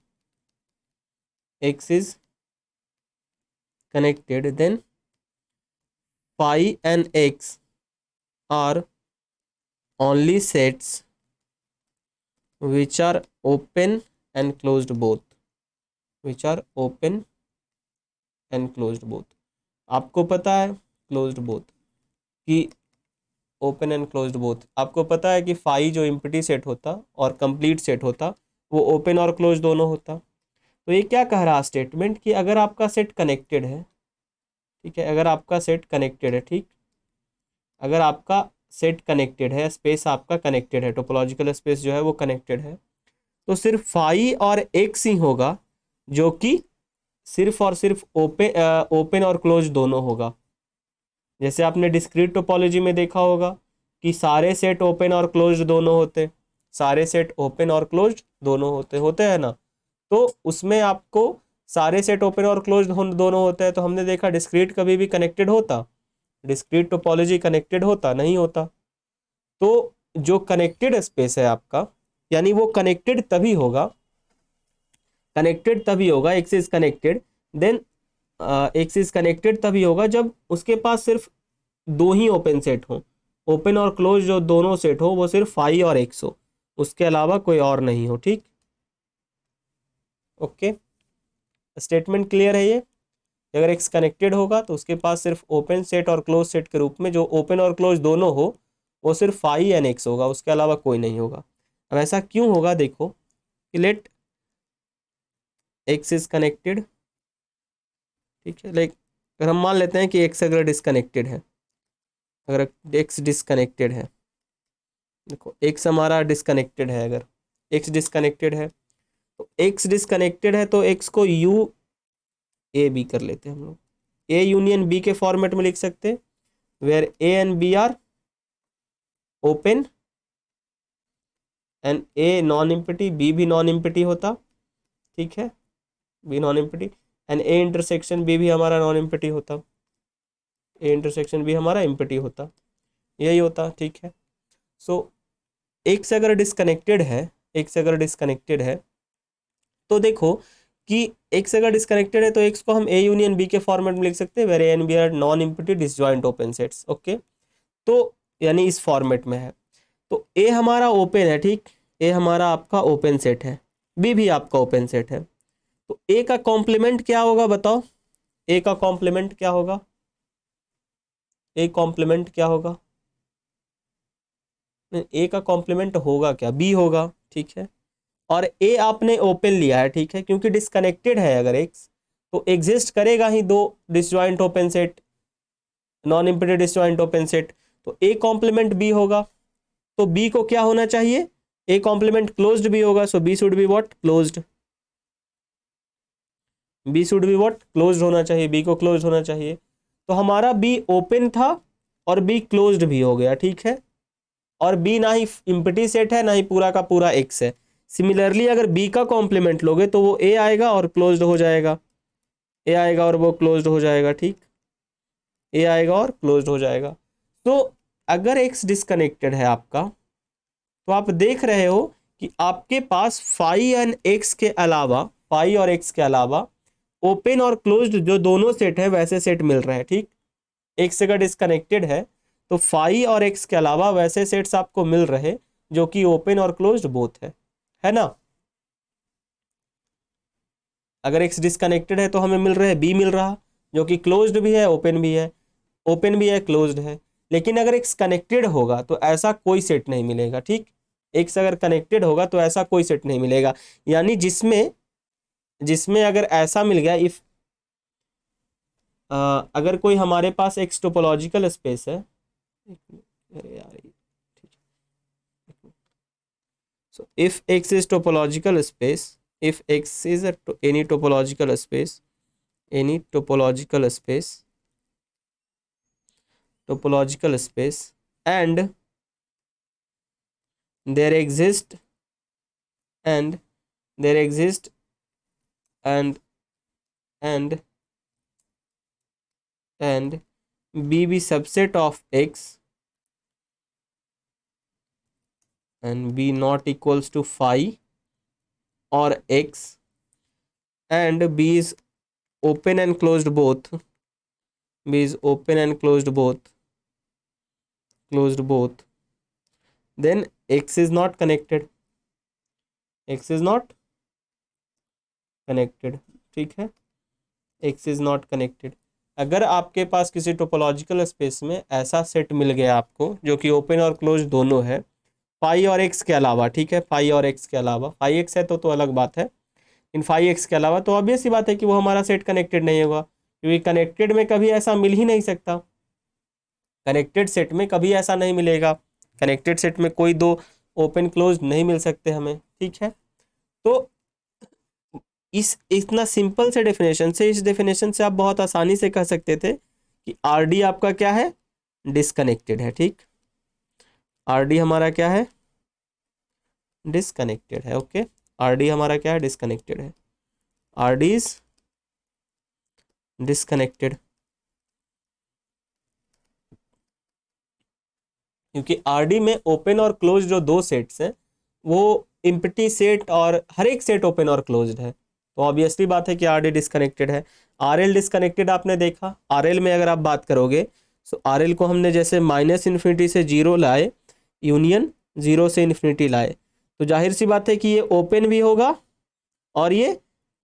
then phi and x are only sets which are open and closed both, आपको पता है closed both कि open and closed both, आपको पता है कि phi जो empty set होता और कंप्लीट सेट होता वो ओपन और क्लोज दोनों होता। तो ये क्या कह रहा स्टेटमेंट कि अगर आपका सेट कनेक्टेड है, ठीक है, अगर आपका सेट कनेक्टेड है, ठीक, अगर आपका सेट कनेक्टेड है, स्पेस आपका कनेक्टेड है, टोपोलॉजिकल स्पेस जो है वो कनेक्टेड है, तो सिर्फ फाई और एक्स ही होगा जो कि सिर्फ और सिर्फ ओपन और क्लोज दोनों होगा। जैसे आपने डिस्क्रीट टोपोलॉजी में देखा होगा कि सारे सेट ओपन और क्लोज दोनों होते, होते हैं ना, तो उसमें आपको सारे सेट ओपन और क्लोज दोनों होते हैं, तो हमने देखा डिस्क्रीट कभी भी कनेक्टेड होता, डिस्क्रीट टोपोलॉजी कनेक्टेड होता नहीं होता। तो जो कनेक्टेड स्पेस है आपका, यानी वो कनेक्टेड तभी होगा X is connected, then X is connected तभी होगा जब उसके पास सिर्फ दो ही ओपन सेट हो, ओपन और क्लोज जो दोनों सेट हो वो सिर्फ फाई और एक्स हो, उसके अलावा कोई और नहीं हो। ठीक, ओके, स्टेटमेंट क्लियर है ये। अगर एक्स कनेक्टेड होगा तो उसके पास सिर्फ ओपन सेट और क्लोज सेट के रूप में जो ओपन और क्लोज दोनों हो वो सिर्फ फाई एंड एक्स होगा, उसके अलावा कोई नहीं होगा। अब ऐसा क्यों होगा देखो, कि लेट एक्स इज कनेक्टेड, ठीक है, लाइक अगर हम मान लेते हैं कि एक्स अगर डिसकनेक्टेड है, अगर एक्स डिसकनेक्टेड है, देखो एक्स हमारा डिसकनेक्टेड है, अगर एक्स डिसकनेक्टेड है तो एक्स डिसकनेक्टेड है तो एक्स को यू ए बी कर लेते हैं हम लोग, ए यूनियन बी के फॉर्मेट में लिख सकते हैं, where A and B are open and A non empty, B भी नॉन इम्पिटी होता, ठीक है, B non empty, and A intersection B भी हमारा नॉन इम्पिटी होता, ए इंटरसेक्शन बी हमारा इम्पिटी होता, यही होता। ठीक है, सो एक्स अगर डिसकनेक्टेड है, एक्स अगर डिसकनेक्टेड है तो देखो कि एक्स अगर डिसकनेक्टेड है तो एक्स को हम ए यूनियन बी के फॉर्मेट में लिख सकते हैं, where A and B are non empty disjoint open sets. Okay, तो यानी इस फॉर्मेट में है, तो ए हमारा ओपन है, ठीक, ए हमारा आपका ओपन सेट है, बी भी आपका ओपन सेट है, तो ए का कॉम्प्लीमेंट क्या होगा बताओ, ए का कॉम्प्लीमेंट क्या होगा, ए कॉम्प्लीमेंट क्या होगा, ए का कॉम्प्लीमेंट होगा क्या, बी होगा, ठीक है, और ए आपने ओपन लिया है, ठीक है, क्योंकि डिसकनेक्टेड है अगर एक्स तो एग्जिस्ट करेगा ही दो disjoint open set, non empty disjoint open set, तो ए कॉम्प्लीमेंट बी होगा, तो बी को क्या होना चाहिए, ए कॉम्प्लीमेंट क्लोज्ड भी होगा, so B should be what, closed, B should be what, closed होना चाहिए, बी को क्लोज्ड होना चाहिए, तो हमारा बी ओपन था और बी क्लोज्ड भी हो गया, ठीक है, और बी ना ही इम्पिटी सेट है ना ही पूरा का पूरा एक्स है। सिमिलरली अगर बी का कॉम्प्लीमेंट लोगे तो वो ए आएगा और क्लोज्ड हो जाएगा, ए आएगा और वो क्लोज्ड हो जाएगा, ठीक, ए आएगा और क्लोज्ड हो जाएगा। तो अगर एक्स डिसकनेक्टेड है आपका तो आप देख रहे हो कि आपके पास फाई एंड एक्स के अलावा, फाई और एक्स के अलावा ओपन और क्लोज्ड जो दोनों सेट है वैसे सेट मिल रहे हैं, ठीक, एक्स अगर डिसकनेक्टेड है तो फाई और एक्स के अलावा वैसे सेट्स आपको मिल रहे जो कि ओपन और क्लोज्ड बोथ है ना। अगर एक्स डिसकनेक्टेड है तो हमें मिल रहा है बी मिल रहा जो कि क्लोज्ड भी है ओपन भी है, ओपन भी है क्लोज्ड है। लेकिन अगर एक्स कनेक्टेड होगा तो ऐसा कोई सेट नहीं मिलेगा, ठीक, एक्स अगर कनेक्टेड होगा तो ऐसा कोई सेट नहीं मिलेगा, यानी जिसमें जिसमें अगर ऐसा मिल गया, इफ अगर कोई हमारे पास एक्स टोपोलॉजिकल स्पेस है, अरे यार, so if x is topological space, if x is any topological space, any topological space and there exist and there exist and and and b be subset of x and b not equals to phi or x and b is open and closed both, b is open and closed both, then x is not connected, x is not connected, ठीक है, x is not connected। अगर आपके पास किसी topological space में ऐसा set मिल गया आपको जो कि ओपन और क्लोज दोनों है, फाई और एक्स के अलावा, ठीक है, फाई और एक्स के अलावा, फाई एक्स है तो अलग बात है, इन फाई एक्स के अलावा, तो ऑब्वियस सी बात है कि वो हमारा सेट कनेक्टेड नहीं होगा, क्योंकि कनेक्टेड में कभी ऐसा मिल ही नहीं सकता, कनेक्टेड सेट में कभी ऐसा नहीं मिलेगा, कनेक्टेड सेट में कोई दो ओपन क्लोज नहीं मिल सकते हमें, ठीक है। तो इस इतना सिंपल से डेफिनेशन से, इस डेफिनेशन से आप बहुत आसानी से कह सकते थे कि आर डी आपका क्या है, डिसकनेक्टेड है, ठीक, आर डी हमारा क्या है, डिसकनेक्टेड है, ओके, आर डी हमारा क्या है, डिसकनेक्टेड है, आर डी इज डिसकनेक्टेड। क्योंकि आरडी में ओपन और क्लोज जो दो सेट्स हैं वो इम्प्टी सेट और हर एक सेट ओपन और क्लोज्ड है, तो ऑब्वियसली बात है कि आरडी डिस्कनेक्टेड है। आरएल डिस्कनेक्टेड आपने देखा, आरएल में अगर आप बात करोगे तो आरएल को हमने जैसे माइनस इन्फिनिटी से जीरो लाए, यूनियन जीरो से इन्फिनिटी लाए, तो जाहिर सी बात है कि ये ओपन भी होगा और ये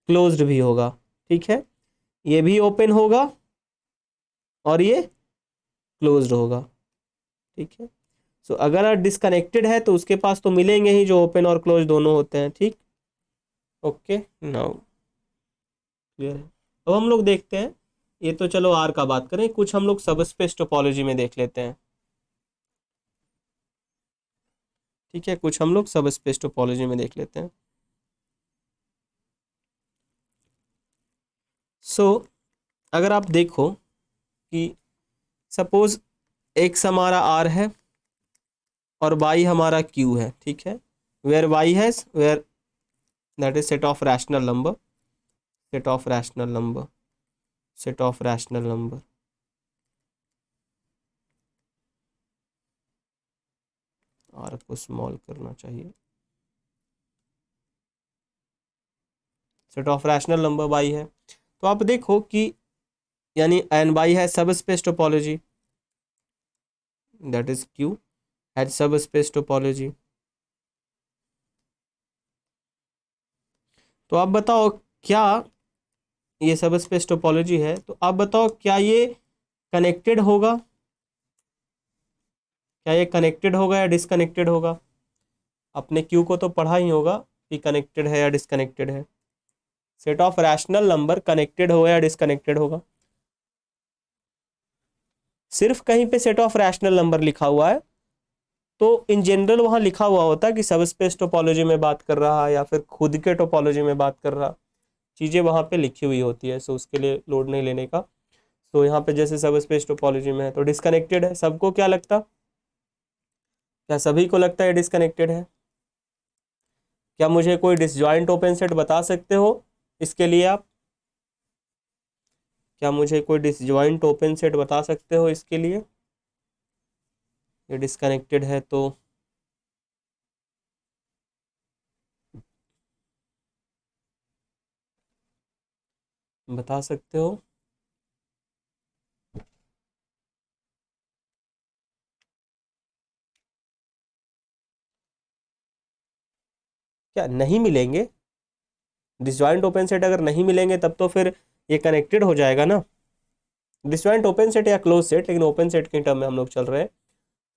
क्लोज्ड भी होगा, ठीक है, ये भी ओपन होगा और ये क्लोज्ड होगा, ठीक है। सो अगर डिस्कनेक्टेड है तो उसके पास तो मिलेंगे ही जो ओपन और क्लोज दोनों होते हैं, ठीक। ओके, नाउ क्लियर है। अब हम लोग देखते हैं, ये तो चलो आर का बात करें, कुछ हम लोग सबस्पेस टोपोलॉजी में देख लेते हैं, ठीक है, कुछ हम लोग सबस्पेस टोपोलॉजी में देख लेते हैं। सो अगर आप देखो कि सपोज एक्स हमारा आर है और वाई हमारा क्यू है, ठीक है, where Y has where that is set of rational number, set of rational number, set of rational number, R को स्मॉल करना चाहिए, set of rational number Y है, तो आप देखो कि यानी एन वाई है सब space topology, that is Q has सब स्पेस टोपोलॉजी। तो आप बताओ क्या ये सब स्पेस टोपोलॉजी है, तो आप बताओ क्या ये कनेक्टेड होगा, क्या ये कनेक्टेड होगा या डिसकनेक्टेड होगा? अपने क्यू को तो पढ़ा ही होगा कि कनेक्टेड है या डिसकनेक्टेड है। Set of rational number connected होगा या डिसकनेक्टेड होगा? सिर्फ कहीं पे सेट ऑफ रैशनल नंबर लिखा हुआ है तो इन जनरल वहाँ लिखा हुआ होता है कि सब स्पेस टोपोलॉजी में बात कर रहा है या फिर खुद के टोपोलॉजी में बात कर रहा, चीज़ें वहाँ पे लिखी हुई होती है, सो उसके लिए लोड नहीं लेने का। तो यहाँ पे जैसे सब स्पेस टोपोलॉजी में है तो डिसकनेक्टेड है, सबको क्या लगता, क्या सभी को लगता है डिसकनेक्टेड है? क्या मुझे कोई डिसजॉइंट ओपन सेट बता सकते हो इसके लिए आप? क्या मुझे कोई डिसजॉइंट ओपन सेट बता सकते हो इसके लिए? ये डिसकनेक्टेड है तो बता सकते हो? क्या नहीं मिलेंगे? डिसजॉइंट ओपन सेट अगर नहीं मिलेंगे तब तो फिर ये कनेक्टेड हो जाएगा ना। डिसजॉइंट ओपन सेट या क्लोज सेट, लेकिन ओपन सेट के टर्म में हम लोग चल रहे हैं,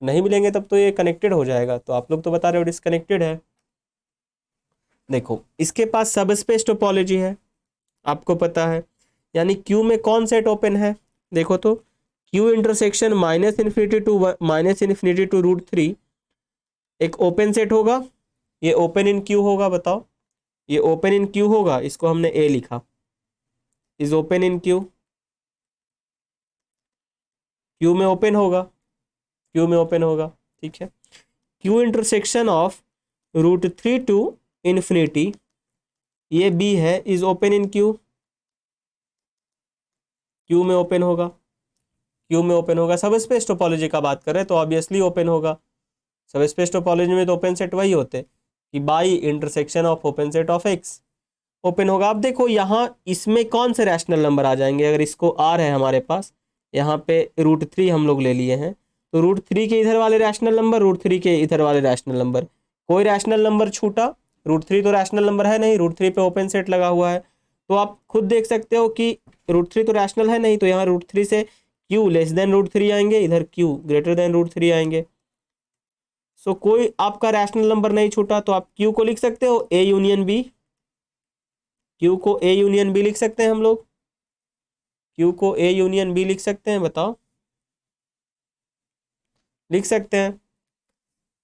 नहीं मिलेंगे तब तो ये कनेक्टेड हो जाएगा, तो आप लोग तो बता रहे हो डिसकनेक्टेड है। देखो इसके पास सब स्पेस टोपोलॉजी है, आपको पता है, यानी क्यू में कौन सेट ओपन है? देखो तो Q intersection minus infinity to root three एक ओपन सेट होगा, ये ओपन इन क्यू होगा, बताओ ये ओपन इन क्यू होगा, इसको हमने ए लिखा, is open in Q, Q में ओपन होगा, क्यू में ओपन होगा, ठीक है। Q intersection of root three to infinity, ये बी है, is open in Q, Q में ओपन होगा, क्यू में ओपन होगा। सब स्पेस टोपोलॉजी का बात कर रहे हैं तो ऑब्वियसली ओपन होगा, सब स्पेस टोपोलॉजी में तो ओपन सेट वही होते कि by intersection of open set of x open होगा। अब देखो यहाँ इसमें कौन से रैशनल नंबर आ जाएंगे, अगर इसको आर है हमारे पास, यहाँ पे रूट थ्री हम लोग ले लिए हैं, तो रूट थ्री के इधर वाले रैशनल नंबर, रूट थ्री के इधर वाले रैशनल नंबर, कोई रैशनल नंबर छूटा? रूट थ्री तो रैशनल नंबर है नहीं, रूट थ्री पे ओपन सेट लगा हुआ है, तो आप खुद देख सकते हो कि रूट थ्री तो रैशनल है नहीं, तो यहाँ रूट थ्री से Q less than root three आएंगे, इधर Q greater than root three आएंगे। सो कोई आपका रैशनल नंबर नहीं छूटा, तो आप क्यू को लिख सकते हो ए यूनियन बी, क्यू को ए यूनियन बी लिख सकते हैं हम लोग, क्यू को ए यूनियन बी लिख सकते हैं, बताओ लिख सकते हैं।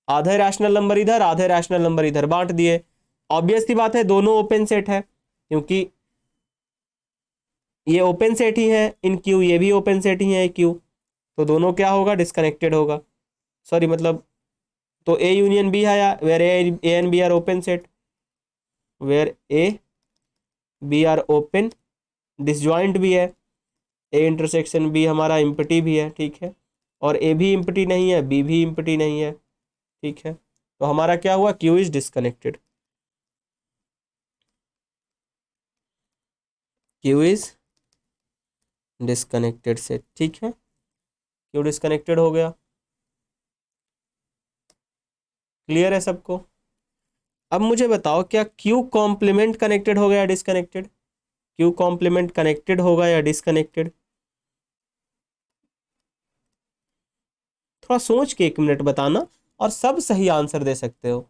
आधे रैशनल नंबर इधर, आधे रैशनल नंबर इधर बांट दिए, ऑब्वियस सी बात है दोनों ओपन सेट है, क्योंकि ये ओपन सेट ही है इन क्यू, ये भी ओपन सेट ही है क्यू, तो दोनों क्या होगा, डिस्कनेक्टेड होगा, सॉरी मतलब तो ए यूनियन बी है, या where A and B are open set, where A B are open, disjoint भी है, ए इंटरसेक्शन बी हमारा इम्पटी भी है, ठीक है, और ए भी इम्पटी नहीं है, बी भी इम्पटी नहीं है, ठीक है। तो हमारा क्या हुआ, Q is disconnected, Q is disconnected से, ठीक है, क्यू डिस्कनेक्टेड हो गया। क्लियर है सबको? अब मुझे बताओ क्या क्यू कॉम्प्लीमेंट कनेक्टेड हो गया या डिस्कनेक्टेड? क्यू कॉम्प्लीमेंट कनेक्टेड होगा या डिस्कनेक्टेड? थोड़ा सोच के 1 मिनट बताना, और सब सही आंसर दे सकते हो,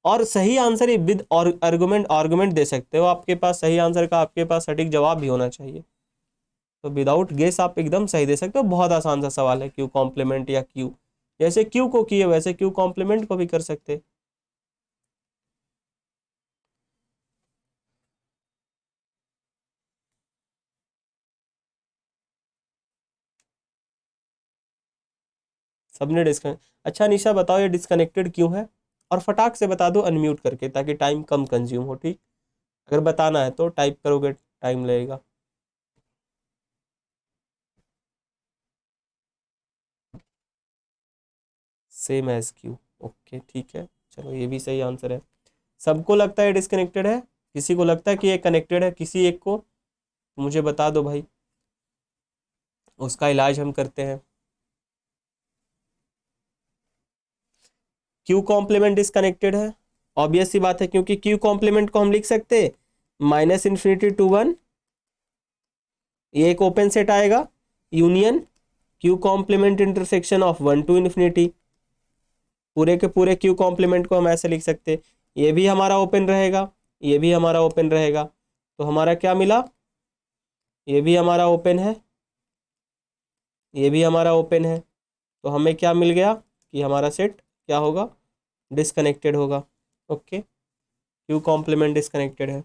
और सही आंसर ही विद और आर्गुमेंट आर्गुमेंट दे सकते हो। आपके पास सही आंसर का आपके पास सटीक जवाब भी होना चाहिए। तो विदाउट गेस आप एकदम सही दे सकते हो। बहुत आसान सा सवाल है, क्यू कॉम्प्लीमेंट या क्यू, जैसे क्यू को किए वैसे क्यू कॉम्प्लीमेंट को भी कर सकते। सबने डिस्कनेक्ट। अच्छा निशा बताओ ये डिस्कनेक्टेड क्यों है, और फटाक से बता दो अनम्यूट करके, ताकि टाइम कम कंज्यूम हो, ठीक। अगर बताना है तो टाइप करोगे, टाइम लगेगा। सेम एज क्यू, ओके ठीक है, चलो ये भी सही आंसर है। सबको लगता है डिस्कनेक्टेड है, किसी को लगता है कि ये कनेक्टेड है, किसी एक को मुझे बता दो भाई, उसका इलाज हम करते हैं। क्यू कॉम्प्लीमेंट डिस्कनेक्टेड है, ऑब्वियस सी बात है, क्योंकि क्यू कॉम्प्लीमेंट को हम लिख सकते -∞ to 1, ये एक ओपन सेट आएगा, union Q complement intersection of 1 to ∞। पूरे के पूरे क्यू कॉम्प्लीमेंट को हम ऐसे लिख सकते, ये भी हमारा ओपन रहेगा, ये भी हमारा ओपन रहेगा, तो हमारा क्या मिला, ये भी हमारा ओपन है, ये भी हमारा ओपन है, तो हमें क्या मिल गया कि हमारा सेट क्या होगा, डिस्कनेक्टेड होगा। ओके, क्यू कॉम्प्लीमेंट डिस्कनेक्टेड है।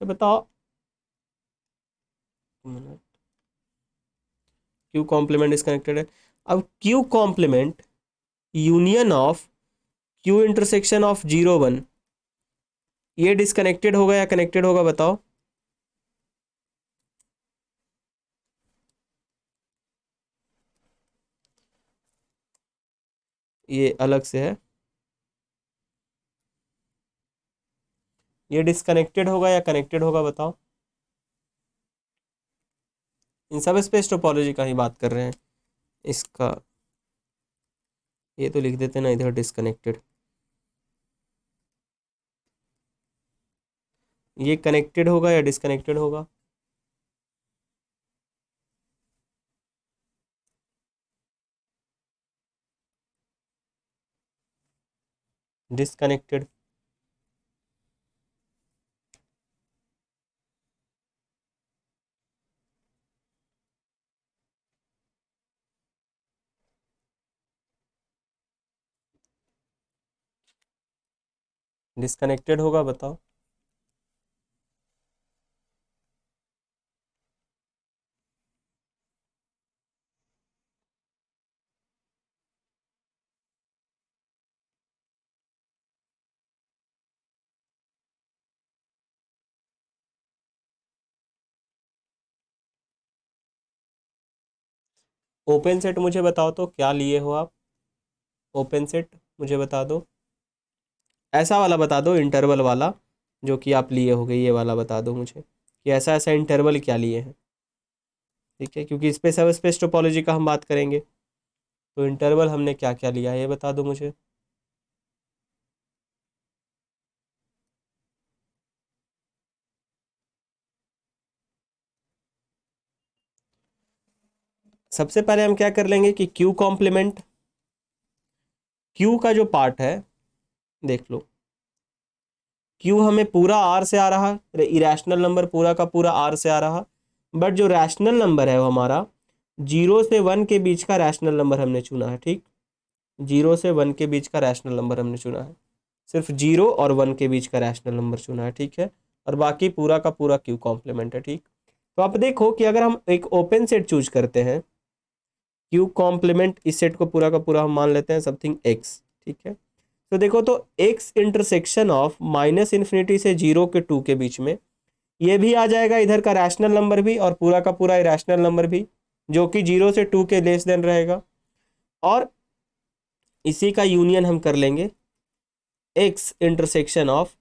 तो बताओ, क्यू कॉम्प्लीमेंट डिस्कनेक्टेड है। अब Q complement union of Q intersection of 0 1, ये डिस्कनेक्टेड होगा या कनेक्टेड होगा बताओ? ये अलग से है, ये डिस्कनेक्टेड होगा या कनेक्टेड होगा बताओ? इन सब स्पेस टोपोलॉजी का ही बात कर रहे हैं, इसका ये तो लिख देते ना इधर डिस्कनेक्टेड, ये कनेक्टेड होगा या डिस्कनेक्टेड होगा? डिस्कनेक्टेड, डिस्कनेक्टेड होगा बताओ? ओपन सेट मुझे बताओ तो क्या लिए हो आप, ओपन सेट मुझे बता दो, ऐसा वाला बता दो इंटरवल वाला, जो कि आप लिए होगे ये वाला बता दो मुझे, कि ऐसा ऐसा इंटरवल क्या लिए हैं, ठीक है, क्योंकि इस पे सब स्पेस टोपोलॉजी का हम बात करेंगे, तो इंटरवल हमने क्या क्या लिया है ये बता दो मुझे। सबसे पहले हम क्या कर लेंगे कि क्यू कॉम्प्लीमेंट, क्यू का जो पार्ट है देख लो, क्यू हमें पूरा आर से आ रहा, इरेशनल नंबर पूरा का पूरा आर से आ रहा, बट जो रैशनल नंबर है वो हमारा 0 से 1 के बीच का रैशनल नंबर हमने चुना है, ठीक, 0 से 1 के बीच का रैशनल नंबर हमने चुना है, सिर्फ 0 और 1 के बीच का रैशनल नंबर चुना है, ठीक है, और बाकी पूरा का पूरा क्यू कॉम्प्लीमेंट है, ठीक। तो आप देखो कि अगर हम एक ओपन सेट चूज करते हैं, क्यू कॉम्प्लीमेंट इस सेट को पूरा का पूरा हम मान लेते हैं समथिंग एक्स, ठीक है, तो देखो तो एक्स इंटरसेक्शन ऑफ -∞ से 0 के 2 के बीच में, ये भी आ जाएगा इधर का रैशनल नंबर भी और पूरा का पूरा इरेशनल नंबर भी, जो कि 0 से 2 के लेस देन रहेगा, और इसी का यूनियन हम कर लेंगे x intersection of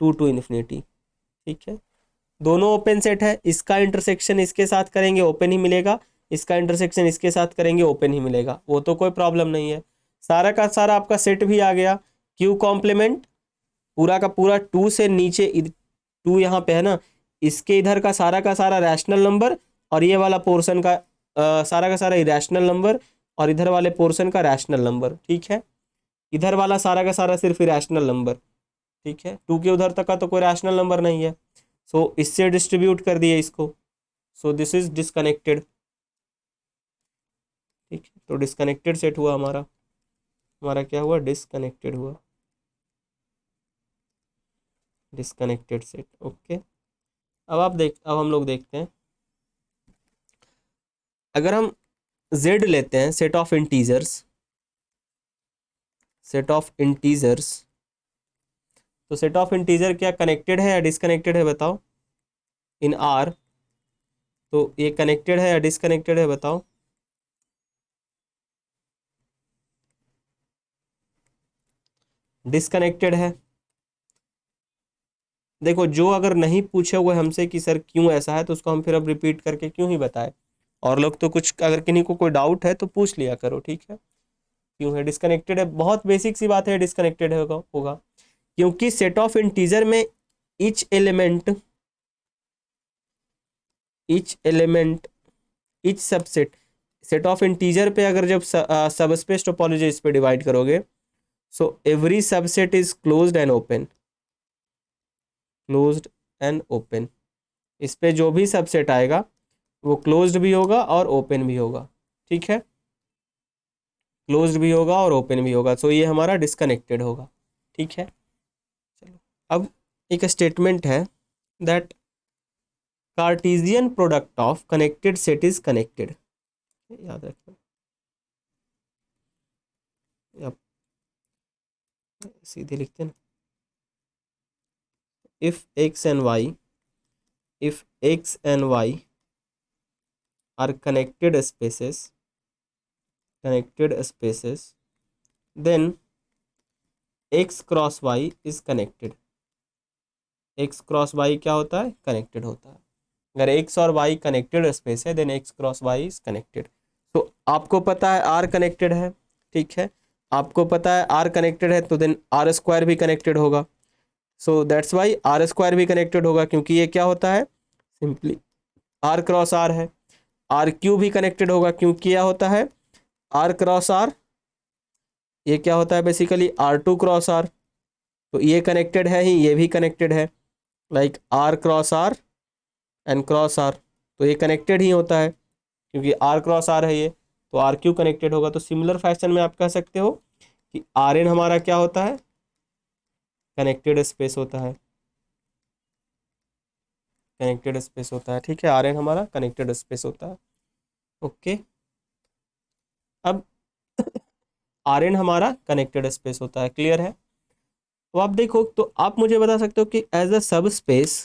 2 to infinity. ठीक है, दोनों ओपन सेट है, इसका इंटरसेक्शन इसके साथ करेंगे ओपन ही मिलेगा, इसका इंटरसेक्शन इसके साथ करेंगे ओपन ही मिलेगा, वो तो कोई प्रॉब्लम नहीं है। सारा का सारा आपका सेट भी आ गया, क्यू कॉम्प्लीमेंट पूरा का पूरा 2 से नीचे 2 यहाँ पे है ना, इसके इधर का सारा रैशनल नंबर, और ये वाला पोर्शन का सारा का सारा इरेशनल नंबर, और इधर वाले पोर्शन का रैशनल नंबर। ठीक है, इधर वाला सारा का सारा सिर्फ इरेशनल नंबर। ठीक है, 2 के उधर तक का तो कोई रैशनल नंबर नहीं है, सो इससे डिस्ट्रीब्यूट कर दिए इसको, सो दिस इज डिसकनेक्टेड। ठीक है, तो डिसकनेक्टेड सेट हुआ हमारा, हमारा क्या हुआ, डिसकनेक्टेड हुआ, डिसकनेक्टेड सेट। ओके, अब हम लोग देखते हैं, अगर हम z लेते हैं, set of integers, set of integers, तो सेट ऑफ इंटीजर क्या कनेक्टेड है या डिसकनेक्टेड है बताओ, इन आर, तो ये कनेक्टेड है या डिसकनेक्टेड है बताओ। डिसकनेक्टेड है। देखो, जो अगर नहीं पूछे हुए हमसे कि सर क्यों ऐसा है, तो उसको हम फिर अब रिपीट करके क्यों ही बताए, और लोग तो कुछ अगर किन्हीं को कोई डाउट है तो पूछ लिया करो। ठीक है, क्यों है डिसकनेक्टेड है, बहुत बेसिक सी बात है, डिसकनेक्टेड होगा क्योंकि सेट ऑफ इंटीजर में each element, each element, each subset, set of integer पे अगर जब सबस्पेस टोपोलॉजी इस पे डिवाइड करोगे, so every subset is closed end open, closed end open, इस पे जो भी सबसेट आएगा वो क्लोज्ड भी होगा और ओपन भी होगा। ठीक है, क्लोज्ड भी होगा और ओपन भी होगा, सो ये हमारा डिसकनेक्टेड होगा। ठीक है, चलो अब एक स्टेटमेंट है that Cartesian product of connected set is connected, याद रखना, आप सीधे लिखते हैं ना, if X and Y, if x and y are connected spaces, then x cross y is connected, x cross y क्या होता है, कनेक्टेड होता है। अगर x और y कनेक्टेड स्पेस है then x cross y is connected. तो आपको पता है r कनेक्टेड है, ठीक है, आपको पता है r कनेक्टेड है, तो देन r स्क्वायर भी कनेक्टेड होगा, so that's why r square भी कनेक्टेड होगा, क्योंकि ये क्या होता है, सिंपली r क्रॉस r है। आर क्यू भी कनेक्टेड होगा, क्योंकि क्या होता है, आर क्रॉस आर, ये क्या होता है basically R two cross R, तो ये कनेक्टेड है ही, ये भी कनेक्टेड है, like R cross R and cross R, तो ये कनेक्टेड ही होता है क्योंकि आर क्रॉस आर है ये, तो आर क्यू कनेक्टेड होगा। तो सिमिलर फैशन में आप कह सकते हो कि आर एन हमारा क्या होता है, कनेक्टेड स्पेस होता है, कनेक्टेड स्पेस होता है। ठीक है, आर एन हमारा कनेक्टेड स्पेस होता है। ओके, अब आर एन हमारा कनेक्टेड स्पेस होता है, क्लियर है। तो आप देखो, तो आप मुझे बता सकते हो कि एज अ सब स्पेस,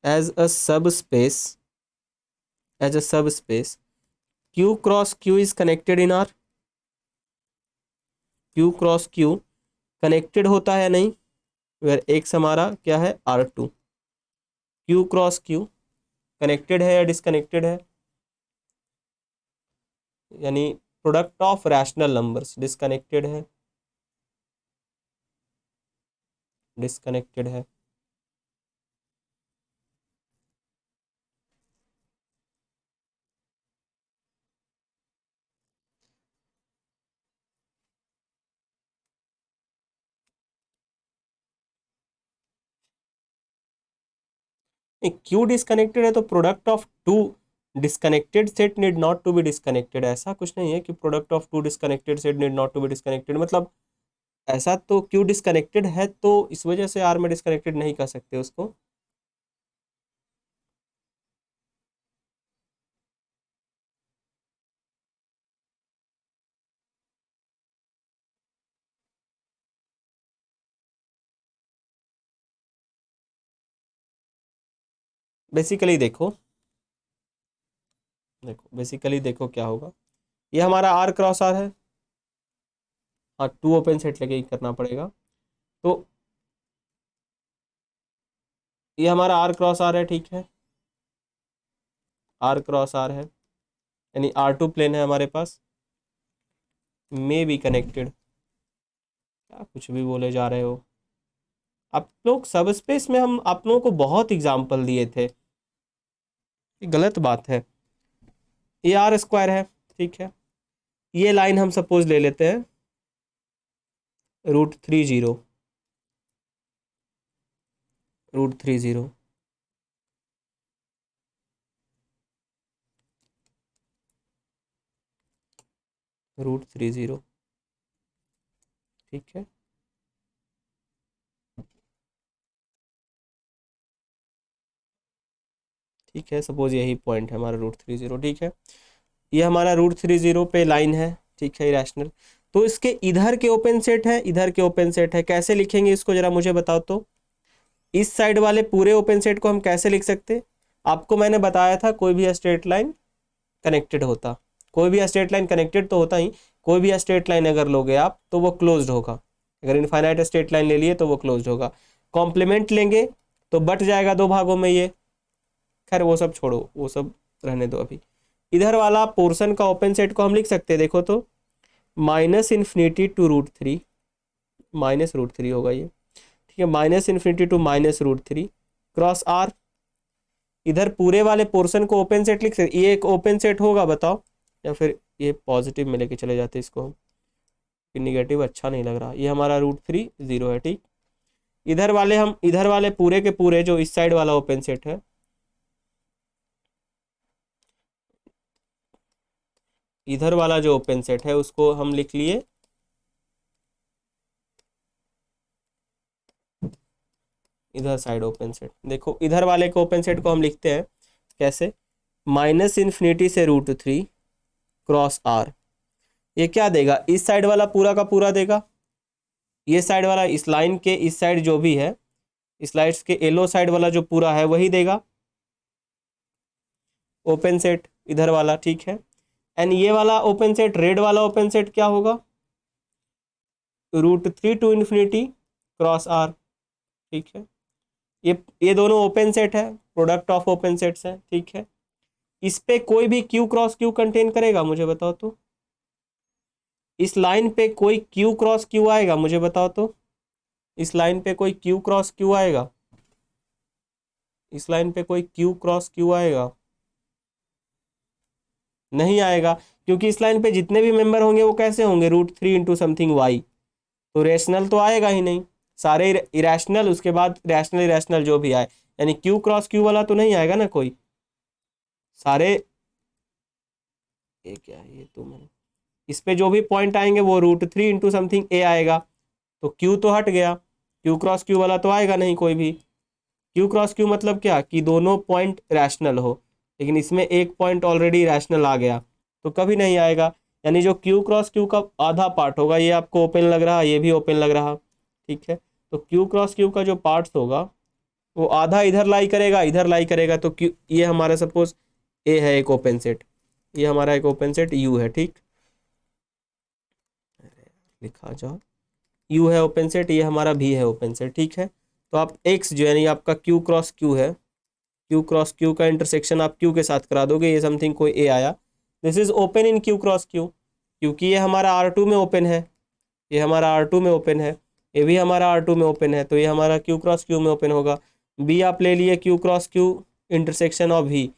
एज अ सब space, as a subspace, Q cross Q is connected in R, Q cross Q connected होता है नहीं, वेयर एक्स हमारा क्या है, R to, Q cross Q connected है या डिसकनेक्टेड है, यानी product of rational numbers, disconnected है, डिसकनेक्टेड है। क्यू डिसकनेक्टेड है तो product of two disconnected set need not to be disconnected, ऐसा कुछ नहीं है कि product of two disconnected set need not to be disconnected, मतलब ऐसा तो क्यू डिसकनेक्टेड है तो इस वजह से आर में डिसकनेक्टेड नहीं कर सकते उसको। बेसिकली देखो, देखो बेसिकली देखो क्या होगा, ये हमारा आर क्रॉस आर है, हाँ टू ओपन सेट लेके ही करना पड़ेगा। तो ये हमारा आर क्रॉस आर है, ठीक है, आर क्रॉस आर है, यानी आर टू प्लेन है हमारे पास, मे बी कनेक्टेड। क्या कुछ भी बोले जा रहे हो आप लोग, सब स्पेस में हम आप लोगों को बहुत एग्जाम्पल दिए थे, ये गलत बात है। ये आर स्क्वायर है, ठीक है, ये लाइन हम सपोज ले लेते हैं √30, √30, √30, ठीक है। ठीक है, सपोज यही पॉइंट है हमारा √30, ठीक है, ये हमारा √30 पे लाइन है, ठीक है, इरेशनल। तो इसके इधर के ओपन सेट है, इधर के ओपन सेट है, कैसे लिखेंगे इसको जरा मुझे बताओ तो। इस साइड वाले पूरे ओपन सेट को हम कैसे लिख सकते, आपको मैंने बताया था कोई भी स्ट्रेट लाइन कनेक्टेड होता, कोई भी स्ट्रेट लाइन कनेक्टेड तो होता ही, कोई भी स्ट्रेट लाइन अगर लोगे आप तो वो क्लोज्ड होगा, अगर इनफाइनाइट स्ट्रेट लाइन ले लिए तो वो क्लोज्ड होगा। कॉम्प्लीमेंट लेंगे तो बट जाएगा दो भागों में ये, खैर वो सब छोड़ो, वो सब रहने दो अभी। इधर वाला पोर्शन का ओपन सेट को हम लिख सकते हैं, देखो तो -∞ टू √3, -√3 होगा ये, ठीक है, -∞ टू -√3 क्रॉस आर। इधर पूरे वाले पोर्शन को ओपन सेट लिख सकते, ये एक ओपन सेट होगा बताओ, या फिर ये पॉजिटिव में लेके चले जाते इसको हम, निगेटिव अच्छा नहीं लग रहा, ये हमारा √30 है, ठीक। इधर वाले हम, इधर वाले पूरे के पूरे जो इस साइड वाला ओपन सेट है, इधर वाला जो ओपन सेट है उसको हम लिख लिए इधर साइड ओपन सेट। देखो इधर वाले को ओपन सेट को हम लिखते हैं कैसे, -∞ से √3 क्रॉस आर। ये क्या देगा, इस साइड वाला पूरा का पूरा देगा, ये साइड वाला इस लाइन के इस साइड जो भी है, इस लाइट्स के येलो साइड वाला जो पूरा है वही देगा ओपन सेट इधर वाला, ठीक है। एंड ये वाला ओपन सेट, रेड वाला ओपन सेट क्या होगा, √3 टू इन्फिनिटी क्रॉस आर, ठीक है। ये दोनों ओपन सेट है, प्रोडक्ट ऑफ ओपन सेट्स है, ठीक है। इस पे कोई भी क्यू क्रॉस क्यू कंटेन करेगा मुझे बताओ तो, इस लाइन पे कोई क्यू क्रॉस क्यू आएगा मुझे बताओ तो, इस लाइन पे कोई क्यू क्रॉस क्यू आएगा, इस लाइन पे कोई क्यू क्रॉस क्यू आएगा, नहीं आएगा, क्योंकि इस लाइन पे जितने भी मेंबर होंगे वो कैसे होंगे, √3 इंटू समथिंग वाई, तो रेशनल तो आएगा ही नहीं, सारे इरेशनल, उसके बाद रैशनल इरेशनल जो भी आए, यानी क्यू क्रॉस क्यू वाला तो नहीं आएगा ना कोई, सारे, ये क्या है, ये तो मैंने, इस पे जो भी पॉइंट आएंगे वो √3 इंटू समथिंग ए आएगा, तो क्यू तो हट गया, क्यू क्रॉस क्यू वाला तो आएगा नहीं कोई भी। क्यू क्रॉस क्यू मतलब क्या, कि दोनों पॉइंट रैशनल हो, लेकिन इसमें एक पॉइंट ऑलरेडी रैशनल आ गया तो कभी नहीं आएगा। यानी जो क्यू क्रॉस क्यू का आधा पार्ट होगा, ये आपको ओपन लग रहा, ये भी ओपन लग रहा, ठीक है, तो क्यू क्रॉस क्यू का जो पार्ट्स होगा वो आधा इधर लाई करेगा, इधर लाई करेगा, तो क्यू, ये हमारा सपोज ए है एक ओपन सेट, ये हमारा एक ओपन सेट यू है, ठीक, लिखा जाओ, यू है ओपन सेट, ये हमारा भी है ओपन सेट, ठीक है। तो आप एक्स जो यानी आपका क्यू क्रॉस क्यू है, क्यू क्रॉस क्यू का इंटरसेक्शन आप क्यू के साथ करा दोगे, ये समथिंग कोई ए आया, this is open in Q cross Q, क्योंकि ये हमारा R2 में ओपन है, ये हमारा R2 में ओपन है, ये भी हमारा R2 में ओपन है, तो ये हमारा क्यू क्रॉस क्यू में ओपन होगा। बी आप ले लिए Q cross Q intersection of भी,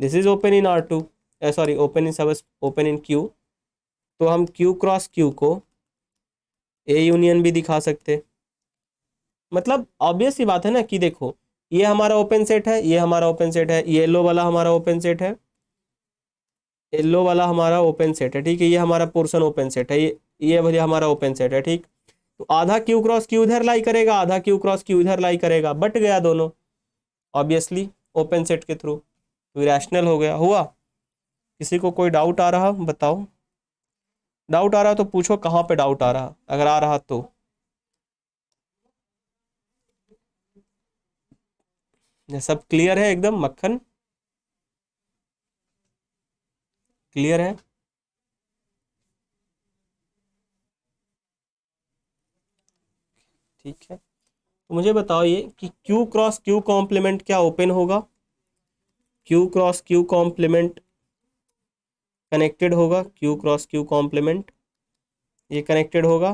this is open in R2, sorry open in सब, ओपन इन क्यू, तो हम क्यू क्रॉस क्यू को ए यूनियन भी दिखा सकते, मतलब ऑब्वियस सी बात है ना, कि देखो ये हमारा ओपन सेट है, ये हमारा ओपन सेट है, येलो वाला हमारा ओपन सेट है, येलो वाला हमारा ओपन सेट है, ठीक है, ये हमारा पोर्शन ओपन सेट है, ये भैया हमारा ओपन सेट है, ठीक। तो आधा क्यू क्रॉस क्यू इधर लाई करेगा, आधा क्यू क्रॉस क्यू इधर लाई करेगा, बट गया दोनों ऑब्वियसली ओपन सेट के थ्रू, तो रैशनल हो गया, हुआ। किसी को कोई डाउट आ रहा बताओ, डाउट आ रहा तो पूछो कहाँ पे डाउट आ रहा, अगर आ रहा तो। ये सब क्लियर है एकदम मक्खन। क्लियर है? ठीक है, तो मुझे बताओ ये कि Q क्रॉस Q कॉम्प्लीमेंट क्या ओपन होगा? Q cross Q complement connected होगा, Q क्रॉस Q कॉम्प्लीमेंट ये कनेक्टेड होगा,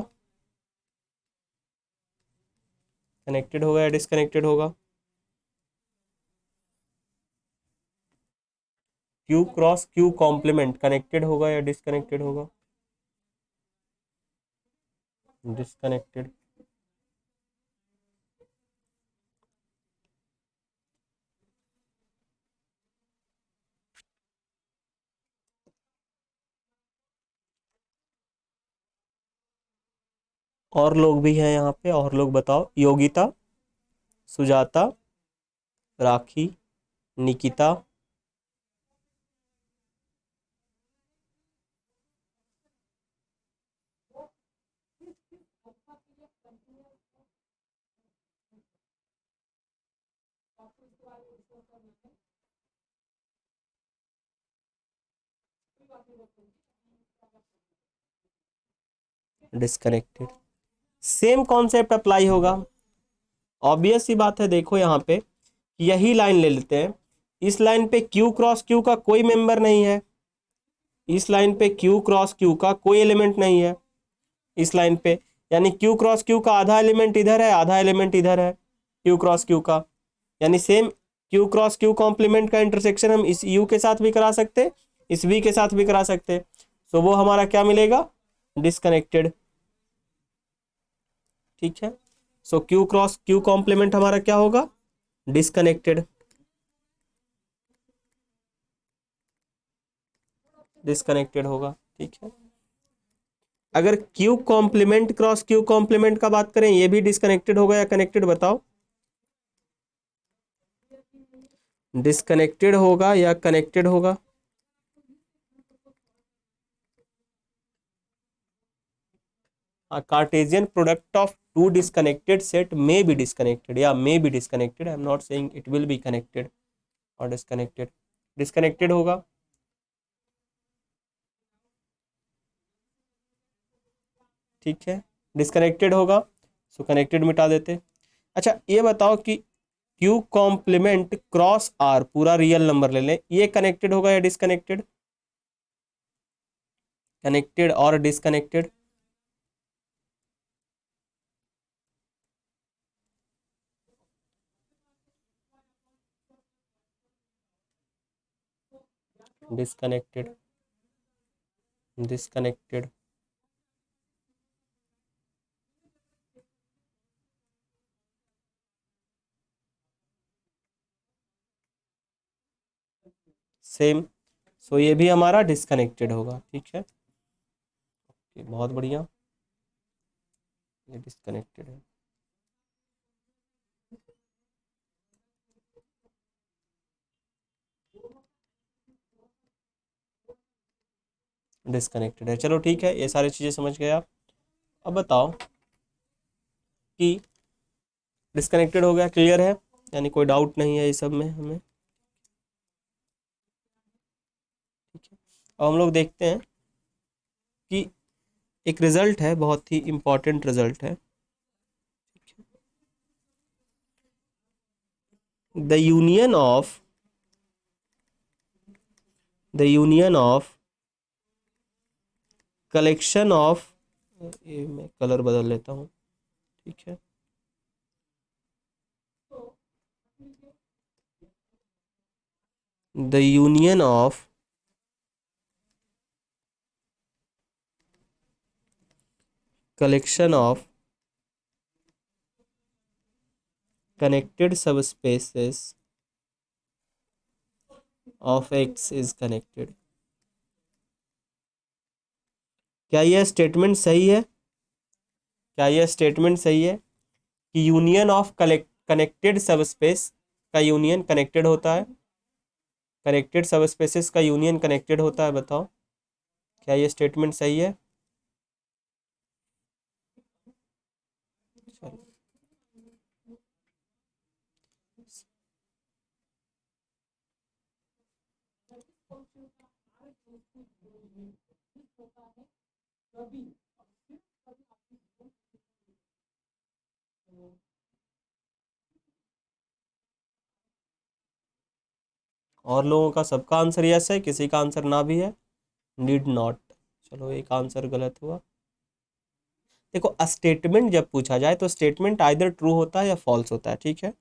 कनेक्टेड होगा या डिसकनेक्टेड होगा? Q cross Q complement connected होगा या डिसकनेक्टेड होगा? डिसकनेक्टेड। और लोग भी हैं यहाँ पे, और लोग बताओ। Yogita, Sujata, Rakhi, Nikita, disconnected. Same concept apply होगा। ऑब्वियस सी बात है, देखो यहाँ पे यही लाइन ले लेते हैं। इस लाइन पे Q क्रॉस Q का कोई मेंबर नहीं है, इस लाइन पे Q क्रॉस Q का कोई एलिमेंट नहीं है इस लाइन पे, यानी Q क्रॉस Q का आधा एलिमेंट इधर है, आधा एलिमेंट इधर है Q क्रॉस Q का, यानी same Q cross Q complement का इंटरसेक्शन हम इस U के साथ भी करा सकते, इस V के साथ भी करा सकते, तो वो हमारा क्या मिलेगा? डिसकनेक्टेड। ठीक है, सो Q क्रॉस Q कॉम्प्लीमेंट हमारा क्या होगा? डिसकनेक्टेड। डिसकनेक्टेड होगा। ठीक है, अगर Q complement cross Q complement का बात करें, ये भी डिसकनेक्टेड होगा या कनेक्टेड? बताओ। डिसकनेक्टेड होगा या कनेक्टेड होगा? Cartesian product of two disconnected set may be disconnected, या may be disconnected, I am not saying it will be connected और डिस्कनेक्टेड। डिस्कनेक्टेड होगा। ठीक है, डिस्कनेक्टेड होगा, सो कनेक्टेड मिटा देते। अच्छा ये बताओ कि Q कॉम्प्लीमेंट क्रॉस R पूरा रियल नंबर ले लें, ये कनेक्टेड होगा या डिस्कनेक्टेड? कनेक्टेड और डिस्कनेक्टेड? डिस्कनेक्टेड। डिस्कनेक्टेड। सेम, सो ये भी हमारा डिस्कनेक्टेड होगा। ठीक है, ये बहुत बढ़िया, ये डिस्कनेक्टेड है। डिस्कनेक्टेड है, चलो ठीक है, ये सारी चीज़ें समझ गए आप। अब बताओ कि डिस्कनेक्टेड हो गया, क्लियर है, यानी कोई डाउट नहीं है ये सब में हमें। ठीक है, अब हम लोग देखते हैं कि एक रिजल्ट है, बहुत ही इंपॉर्टेंट रिजल्ट है। The union of collection of, ये मैं कलर बदल लेता हूँ। ठीक है, the union of collection of connected subspaces of X is connected। क्या यह स्टेटमेंट सही है? क्या यह स्टेटमेंट सही है कि यूनियन ऑफ कनेक्टेड सबस्पेस का यूनियन कनेक्टेड होता है? कनेक्टेड सबस्पेसेस का यूनियन कनेक्टेड होता है, बताओ क्या यह स्टेटमेंट सही है? और लोगों का सबका आंसर यस है, किसी का आंसर ना भी है, नीड नॉट। चलो एक आंसर गलत हुआ। देखो स्टेटमेंट जब पूछा जाए तो स्टेटमेंट आइदर ट्रू होता है या फॉल्स होता है, ठीक है।